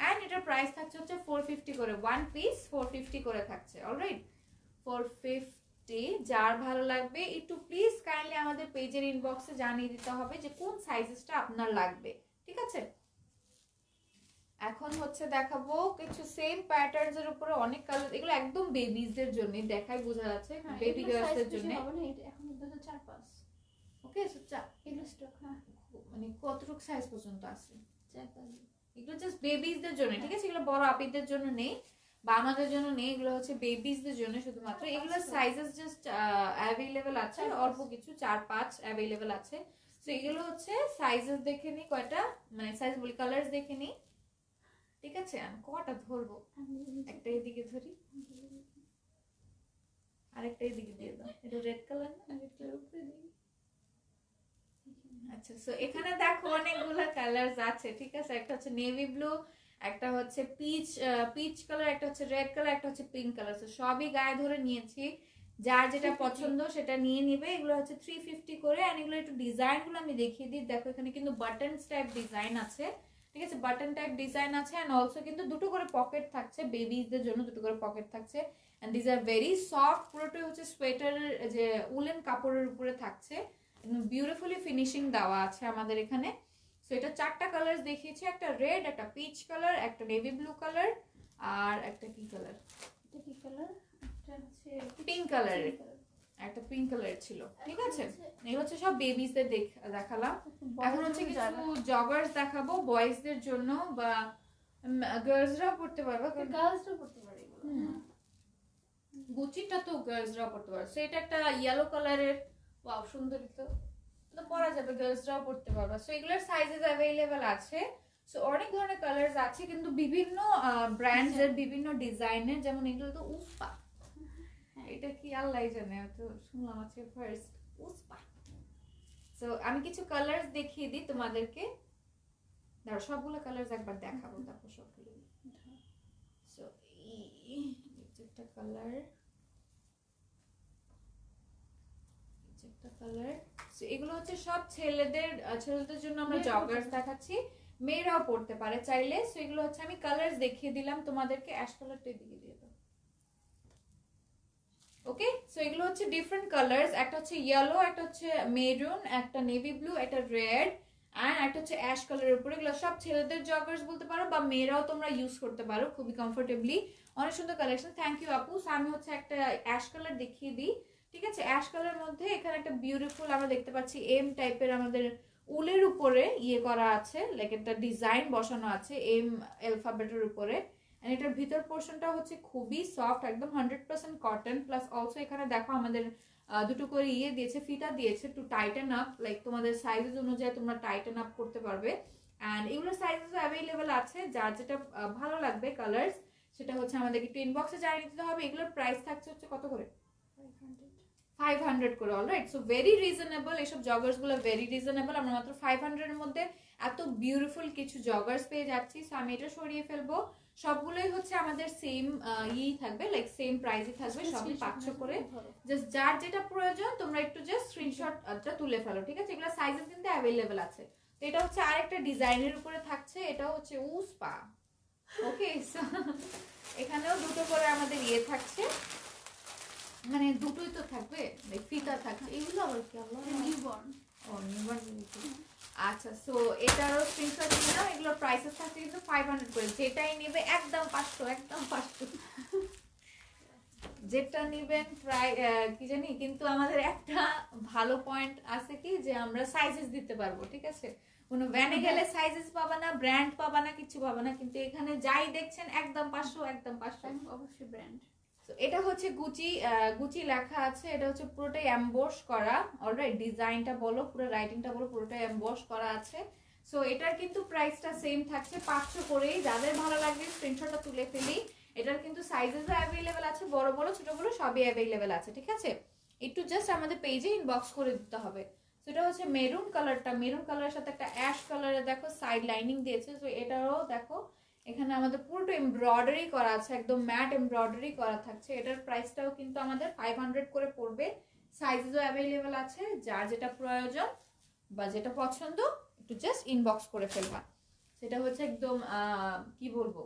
এন্ড এটার প্রাইস থাকছে হচ্ছে 450 করে, ওয়ান পিস 450 করে থাকছে। অলরাইট, 450। যার ভালো লাগবে একটু প্লিজ কাইন্ডলি আমাদের পেজের ইনবক্সে জানিয়ে দিতে হবে যে কোন সাইজেসটা আপনার লাগবে, ঠিক আছে। এখন হচ্ছে দেখাবো কিছু সেম প্যাটার্নস এর উপরে অনেক কালার। এগুলো একদম বেবিজদের জন্য, দেখাই বোঝা যাচ্ছে বেবি গার্লসদের জন্য। এখন 4-5। ওকে, সো এগুলো স্টক, হ্যাঁ, মানে কতটুকু সাইজ পর্যন্ত আছে? 4-5। এগুলো জাস্ট বেবিজদের জন্য, ঠিক আছে। এগুলো বড় আপিদের জন্য নেই বা আমাদের জন্য নেই, এগুলো হচ্ছে বেবিজদের জন্য শুধুমাত্র। এগুলো সাইজেস জাস্ট অ্যাভেলেবেল আছে, অল্প কিছু 4-5 অ্যাভেলেবেল আছে। তো এগুলো হচ্ছে সাইজেস দেখে নি কয়টা, মানে সাইজ বলি কালার্স দেখে নি। ঠিক আছে আমি কটা ধরবো, একটা এদিকে ধরি আরেকটা এদিকে দিয়ে দাও। এটা রেড কালার না, রেড উপরে দিই। আচ্ছা সো এখানে দেখো অনেকগুলো কালারস আছে, ঠিক আছে। একটা হচ্ছে নেভি ব্লু, একটা হচ্ছে পিচ কালার, একটা হচ্ছে রেড কালার, একটা হচ্ছে পিঙ্ক কালার। সো সবই গায়ে ধরে নিয়েছি, যার যেটা পছন্দ সেটা নিয়ে নিবে। এগুলো হচ্ছে 350 করে। আর এগুলো একটু ডিজাইন গুলো আমি দেখিয়ে দিই। দেখো এখানে কিন্তু বাটন টাইপ ডিজাইন আছে, ঠিক আছে, বাটন টাইপ ডিজাইন আছে। এন্ড অলসো কিন্তু দুটো করে পকেট থাকছে, বেবিজদের জন্য দুটো করে পকেট থাকছে। And this are very soft, পুরোটাই হচ্ছে সোয়েটারের যে উলেন কাপড়ের উপরে থাকছে, বিউটিফুলি ফিনিশিং দেওয়া আছে আমাদের এখানে। সো এটা 4টা কালার দেখিয়েছি, একটা রেড, একটা পিচ কালার, একটা নেভি ব্লু কালার, আর একটা কি কালার, এটা কি কালার, এটা হচ্ছে পিঙ্ক কালার, একটা পিঙ্ক কালার ছিল, ঠিক আছে। এই হচ্ছে সব বেবিজদের দেখালাম। এখন হচ্ছে কিছু জগার্স দেখাবো বয়েজদের জন্য, বা গার্লসরাও পড়তে পারবে, গার্লসরাও পড়তে পারে এগুলো। গুচিটা তো গার্লসরাও পড়তে পারবে। সো এটা একটা ইয়েলো কালারের, ওয়াও সুন্দরী, তো পরা যাবে, গার্লসরাও পড়তে পারবে। সো এগুলোর সাইজেস অ্যাভেলেবেল আছে। সো অনেক ধরনের কালারস আছে, কিন্তু বিভিন্ন ব্র্যান্ডস এর বিভিন্ন ডিজাইনের, যেমন এগুলো তো উসপা, এটা কি আল্লাহ জানে, তো শুনলাম আছে ফার্স্ট উসপা। সো আমি কিছু কালারস দেখিয়ে দিই তোমাদেরকে, দাঁড়াও সবগুলো কালারস একবার দেখাবো, তারপর সবগুলো। সো এই একটা কালার, একটা কালার। সো এগুলো হচ্ছে সব ছেলেদের জন্য আমরা জগার্স দেখাচ্ছি, মেয়েরাও পড়তে পারে চাইলে। সো এগুলো হচ্ছে আমি কালারস দেখিয়ে দিলাম তোমাদেরকে। অ্যাশ কালারটা এদিকে দিয়ে দাও, ওকে। সো এগুলো হচ্ছে ডিফারেন্ট কালারস, একটা হচ্ছে ইয়েলো, একটা হচ্ছে মেরুন, একটা নেভি ব্লু, একটা রেড, আর একটা হচ্ছে অ্যাশ কালারের উপরে। এগুলো সব ছেলেদের জগার্স বলতে পারো, বা মেয়েরাও তোমরা ইউজ করতে পারো খুবই কমফোর্টেবলি। অনেক সুন্দর কালেকশন, থ্যাংক ইউ আপু। সো আমি হচ্ছে একটা অ্যাশ কালার দেখিয়ে দিই, ঠিক আছে। অ্যাশ কালার মধ্যে এখানে একটা বিউটিফুল আমরা দেখতে পাচ্ছি এম টাইপের আমাদের উলের উপরে ইয়ে করা আছে, লাইক একটা ডিজাইন বসানো আছে এম অ্যালফাবেটের উপরে। এন্ড এটার ভিতর পোর্শনটা হচ্ছে খুবই সফট, একদম 100% কটন। প্লাস অলসো এখানে দেখো আমাদের দুটো করে ইয়ে দিয়েছে, ফিতা দিয়েছে টু টাইটেন আপ, লাইক তোমাদের সাইজেস অনুযায়ী তোমরা টাইটেন আপ করতে পারবে। এন্ড এগুলোর সাইজেস অ্যাভেলেবেল আছে, যার যেটা ভালো লাগবে কালার্স সেটা হচ্ছে আমাদেরকে একটু ইনবক্সে জানিয়ে দিতে হবে। এগুলোর প্রাইস থাকছে হচ্ছে কত করে, 500 করে। অলরাইট, সো ভেরি রিজনেবল, এইসব জগার্স গুলো ভেরি রিজনেবল। আমরা মাত্র 500 এর মধ্যে এত বিউটিফুল কিছু জগার্স পেয়ে যাচ্ছি। সো আমি এটা সরিয়ে ফেলবো। সবগুলোই হচ্ছে আমাদের সেম থাকবে, লাইক সেম প্রাইসই থাকবে, সবই 500 করে। জাস্ট যার যেটা প্রয়োজন তোমরা একটু জাস্ট স্ক্রিনশটটা তুলে ফেলো, ঠিক আছে। এগুলো সাইজেস কিন্তু অ্যাভেলেবেল আছে। তো এটা হচ্ছে আরেকটা ডিজাইনের উপরে থাকছে, এটা হচ্ছে উসপা, ওকে। সো এখানেও দুটো করে আমাদের ইয়ে থাকছে, মানে দুটোই তো থাকবে, ফিতা থাকছে। এগুলো আবার কি, আল্লাহ, নিউবর্ন। ও নিউবর্ন। আচ্ছা, সো এটারও স্ক্রিনশট নিয়ে নাও। এগুলোর প্রাইসেস থাকছে কিন্তু 500 করে। যেটাই নেবে একদম 500, একদম 500 যেটা নেবেন প্রায় কি জানি। কিন্তু আমাদের একটা ভালো পয়েন্ট আছে কি, যে আমরা সাইজেস দিতে পারবো, ঠিক আছে। কোনো ভ্যানে গেলে সাইজেস পাবা না, ব্র্যান্ড পাবা না, কিছু পাবা না। কিন্তু এখানে যাই দেখছেন একদম 500, একদম 500, অবশ্যই ব্র্যান্ড। এটা হচ্ছে গুচি লেখা আছে। এটা হচ্ছে পুরোটাই এমবস করা, অলরাইট। ডিজাইনটা বলো, পুরো রাইটিংটা বলো, পুরোটাই এমবস করা আছে। সো এটার কিন্তু প্রাইসটা সেম থাকছে 500 করেই। যাদের ভালো লাগবে স্ক্রিনশটটা তুলে ফেলি। এটার কিন্তু সাইজেসও অ্যাভেলেবেল আছে, বড় বড় ছোট বড় সবই অ্যাভেলেবেল আছে, ঠিক আছে। একটু জাস্ট আমাদের পেজে ইনবক্স করে দিতে হবে। সেটা হচ্ছে মেরুন কালারটা, মেরুন কালারের সাথে একটা অ্যাশ কালারের দেখো সাইড লাইনিং দিয়েছে। সো এটারও দেখো এখানে আমাদের পুরোটা এমব্রয়ডারি করা আছে, একদম ম্যাট এমব্রয়ডারি করা থাকছে। এটার প্রাইসটাও কিন্তু আমাদের 500 করে পড়বে। সাইজেসও অ্যাভেলেবেল আছে, যার যেটা প্রয়োজন বা যেটা পছন্দ একটু জাস্ট ইনবক্স করে ফেলবা। সেটা হচ্ছে একদম কি বলবো,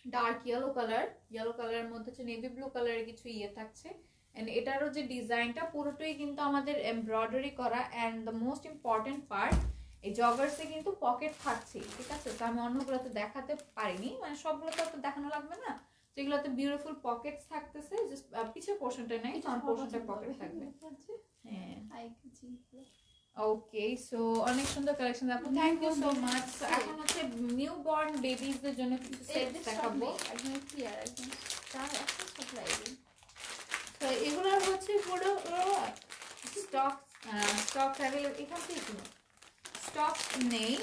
ডার্ক ইয়েলো কালার, ইয়েলো কালারের মধ্যে হচ্ছে নেভি ব্লু কালারের কিছু ইয়ে থাকছে। এন্ড এটারও যে ডিজাইনটা পুরোটাই কিন্তু আমাদের এমব্রয়ডারি করা। And the most important part, এই জগার্সে কিন্তু পকেট থাকছে, ঠিক আছে। তো আমি অন্যগুলোতে দেখাতে পারিনি, মানে সবগুলোতে তো দেখানো লাগবে না। তো এগুলোতে বিউটিফুল পকেটস থাকতেছে, জাস্ট পিছের পোর্শনটা নাই, ফ্রন্ট পোর্শনটা পকেট থাকবে। হ্যাঁ, ওকে। সো অনেক সুন্দর কালেকশন আপু, থ্যাংক ইউ সো মাচ। এখন হচ্ছে নিউ বর্ন বেবিজদের জন্য কিছু সেট দেখাবো, একদম ক্লিয়ার, একদম তার একটা সাপ্লাই। তো এগুলোর হচ্ছে পুরো স্টক অ্যাভেলেবল, এখান থেকে কিনো, স্টক নেই।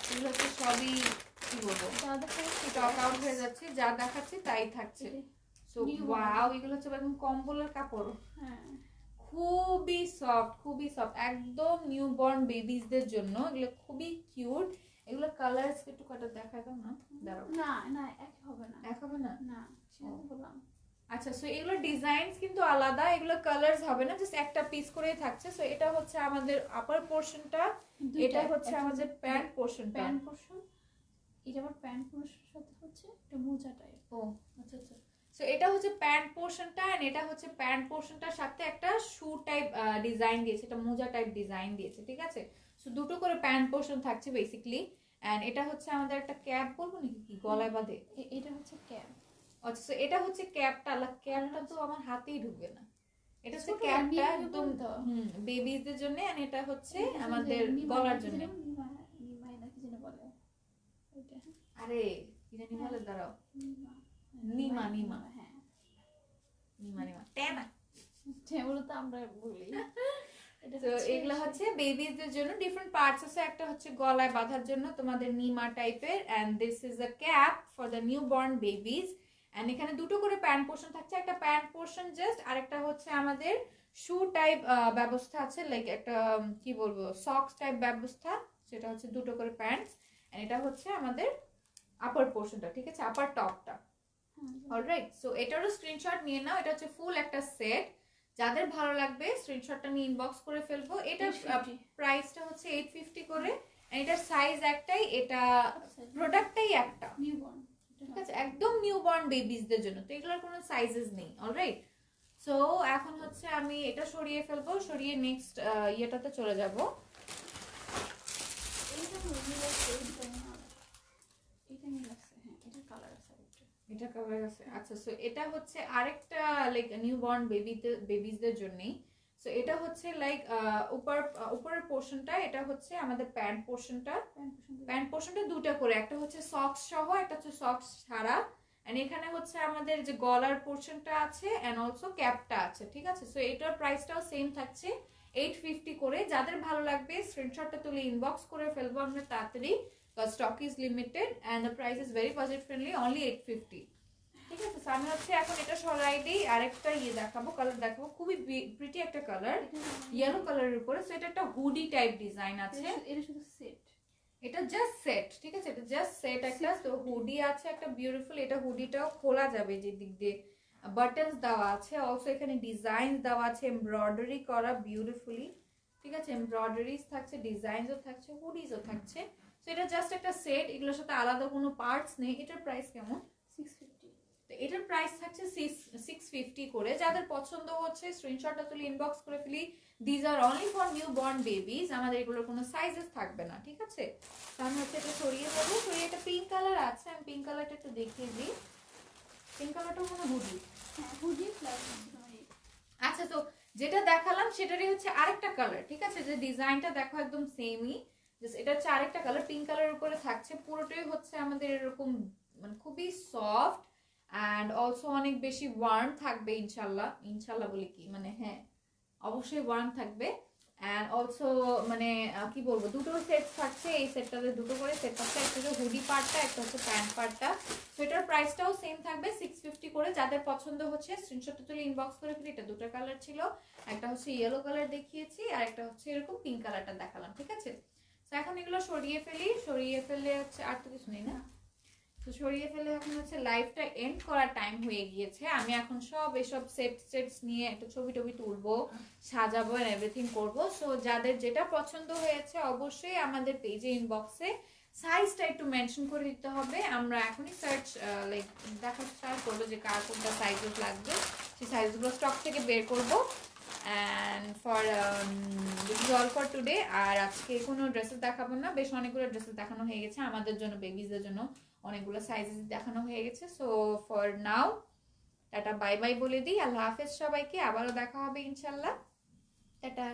এগুলো হচ্ছে সবই কি বলবো, যা দেখা স্টক আউট হয়ে যাচ্ছে, যা দেখাচ্ছি তাই থাকছে। সো ওয়াও, এগুলো হচ্ছে একদম কম্বলের কাপড়, হ্যাঁ খুবই সফট, খুবই সফট, একদম নিউবর্ন বেবিজদের জন্য এগুলো খুবই কিউট। এগুলো কালার একটু কাটা দেখায় দাও না, দাঁড়াও। না না এক হবে না, এক হবে না, না সেটা তো বললাম। আচ্ছা সো এগুলো ডিজাইনস কিন্তু আলাদা, এগুলো কালারস হবে না, জাস্ট একটা পিস করেই থাকছে। সো এটা হচ্ছে আমাদের আপার পোরশনটা, এটা হচ্ছে আমাদের প্যান্ট পোরশনটা। প্যান্ট পোরশন, এটা আবার প্যান্ট পোরশনের সাথে হচ্ছে একটা মোজা টাইপ। ও আচ্ছা আচ্ছা, সো এটা হচ্ছে প্যান্ট পোরশনটা এন্ড এটা হচ্ছে প্যান্ট পোরশনটার সাথে একটা শু টাইপ ডিজাইন দিয়েছে, এটা মোজা টাইপ ডিজাইন দিয়েছে, ঠিক আছে। সো দুটো করে প্যান্ট পোরশন থাকছে বেসিক্যালি। এন্ড এটা হচ্ছে আমাদের একটা ক্যাপ বলবো নাকি, কি গলায় বাঁধে, এটা হচ্ছে ক্যাপ। আচ্ছা সো এটা হচ্ছে ক্যাপটা, ক্যাপটা তো আমার হাতেই ঢুকবে না, এটা হচ্ছে ছোট ক্যাপটা baby একদম তো। বেবিজদের জন্য, আর এটা হচ্ছে আমাদের গলার জন্য। নিমাই নাকি যেন বলে ওইটা, আরে কি জানি বলে, দাঁড়াও, নিমা নিমা, হ্যাঁ নিমা নিমা টেনা। যেগুলো তো আমরা বলি। এটা তো এগুলা হচ্ছে বেবিজদের জন্য, ডিফারেন্ট পার্টস আছে, একটা হচ্ছে গলায় বাঁধার জন্য তোমাদের নিমা টাইপের, and this is a cap for the newborn babies. And এখানে দুটো করে প্যান্ট পোরশন থাকছে, একটা প্যান্ট পোরশন জাস্ট, আর একটা হচ্ছে আমাদের শু টাইপ ব্যবস্থা আছে, লাইক একটা কি বলবো সক্স টাইপ ব্যবস্থা, সেটা হচ্ছে দুটো করে প্যান্টস। এন্ড এটা হচ্ছে আমাদের আপার পোরশনটা, ঠিক আছে, আপার টপটা। অলরাইট, সো এটারও স্ক্রিনশট নিয়ে নাও, এটা হচ্ছে ফুল একটা সেট। যাদের ভালো লাগবে স্ক্রিনশটটা নিয়ে ইনবক্স করে ফেলবো। এটার প্রাইসটা হচ্ছে 850 করে, এটার সাইজ একটাই, এটা প্রোডাক্টটাই একটা, নিউবর্ন, ঠিক আছে, একদম নিউবর্ন বেবিজদের জন্য, তো এগুলোর কোনো সাইজেস নেই। অলরাইট, সো এখন হচ্ছে আমি এটা সরিয়ে ফেলবো, সরিয়ে নেক্সট ইয়েটাতে চলে যাব। এইটা মিল আছে, এটা মিল আছে, হ্যাঁ এটা কালার আছে, এটা কভার আছে। আচ্ছা সো এটা হচ্ছে আরেকটা লাইক নিউবর্ন বেবিজদের জন্যই। সো এটা হচ্ছে লাইক উপরের পোরশনটা, এটা হচ্ছে আমাদের প্যান্ট পোরশনটা, প্যান্ট পোরশনটা দুটো করে, একটা হচ্ছে সক্স সহ, একটা হচ্ছে সক্স ছাড়া। এন্ড এখানে হচ্ছে আমাদের যে গলার পোরশনটা আছে এন্ড অলসো ক্যাপটা আছে, ঠিক আছে। সো এটার প্রাইসটাও সেম থাকছে 850 করে। যাদের ভালো লাগবে স্ক্রিনশটটা তুলে ইনবক্স করে ফেলবো আমরা তাড়াতাড়ি, because stock is limited and the price is very budget friendly, only 850, ঠিক আছে। সো আমি হচ্ছে এখন এটা সরাই দিই, আরেকটা ইয়ে দেখাবো, কালার দেখাবো, খুবই প্রিটি একটা কালার, ইয়েলো কালারের উপরে। সো এটা একটা হুডি টাইপ ডিজাইন আছে, এটা শুধু সেট, এটা জাস্ট সেট, ঠিক আছে, এটা জাস্ট সেট একটা। তো হুডি আছে একটা বিউটিফুল, এটা হুডিটাও খোলা যাবে যে দিক দিয়ে, বাটনস দেওয়া আছে, অলসো এখানে ডিজাইন দেওয়া আছে, এমব্রয়ডারি করা বিউটিফুলি, ঠিক আছে, এমব্রয়ডারিজ থাকছে, ডিজাইনসও থাকছে, হুডিজও থাকছে। সো এটা জাস্ট একটা সেট, এগুলোর সাথে আলাদা কোনো পার্টস নেই। এটার প্রাইস কেমন? 650। তো এটার প্রাইস থাকছে 650 করে। যাদের পছন্দ হচ্ছে স্ক্রিনশটটা তুলে ইনবক্স করে ফেলি। These are only for new born babies, আমাদের এগুলোর কোনো সাইজেস থাকবে না, ঠিক আছে। তো আমি হচ্ছে এটা সরিয়ে দেবো, সরিয়ে একটা পিঙ্ক কালার আছে, আমি পিঙ্ক কালারটা একটু দেখিয়ে দিই। পিঙ্ক কালারটাও কোনো হুডি, হ্যাঁ হুডি প্লাস আচ্ছা। তো যেটা দেখালাম সেটারই হচ্ছে আরেকটা কালার, ঠিক আছে, যে ডিজাইনটা দেখো একদম সেমই, এটা হচ্ছে আরেকটা কালার, পিঙ্ক কালারের উপরে থাকছে। পুরোটাই হচ্ছে আমাদের এরকম মানে খুবই সফট অ্যান্ড অলসো অনেক বেশি ওয়ার্ম থাকবে ইনশাল্লাহ। ইনশাল্লাহ বলি কি মানে, হ্যাঁ অবশ্যই ওয়ার্ম থাকবে। অ্যান্ড অলসো মানে কি বলবো, দুটো সেট থাকছে, এই সেটটাতে দুটো করে সেট থাকছে, একটা হচ্ছে হুডি পার্টটা, একটা হচ্ছে প্যান্ট পার্টটা। তো এটার প্রাইসটাও সেম থাকবে 650 করে। যাদের পছন্দ হচ্ছে স্ক্রিনশটটা তুলে ইনবক্স করে ফেলি। এটা দুটো কালার ছিল, একটা হচ্ছে ইয়েলো কালার দেখিয়েছি আর একটা হচ্ছে এরকম পিঙ্ক কালারটা দেখালাম, ঠিক আছে। তো এখন এগুলো সরিয়ে ফেলি, সরিয়ে ফেললে হচ্ছে আর তো কিছু নেই না, তো সরিয়ে ফেলে এখন হচ্ছে লাইভটা এন্ড করার টাইম হয়ে গিয়েছে। আমি এখন সব এসব সেটস নিয়ে একটা ছবি টবি তুলবো, সাজাবো এন্ড এভরিথিং করবো। সো যাদের যেটা পছন্দ হয়েছে অবশ্যই আমাদের পেজে ইনবক্সে সাইজটা একটু মেনশন করে দিতে হবে। আমরা এখনই সার্চ লাইক দেখা স্টার্ট করবো যে কার কোনটা সাইজেস লাগবে, সেই সাইজগুলো স্টক থেকে বের করবো। And for this is all for today. আর আজকে কোনো ড্রেসেস দেখাবো না, বেশ অনেকগুলো ড্রেসেস দেখানো হয়ে গেছে আমাদের জন্য, বেবিজদের জন্য অনেকগুলো সাইজেস দেখানো হয়ে গেছে। So for now tata bye bye বলে দিই, আল্লাহ হাফেজ সবাইকে, আবারও দেখা হবে ইনশাল্লাহ, টাটা।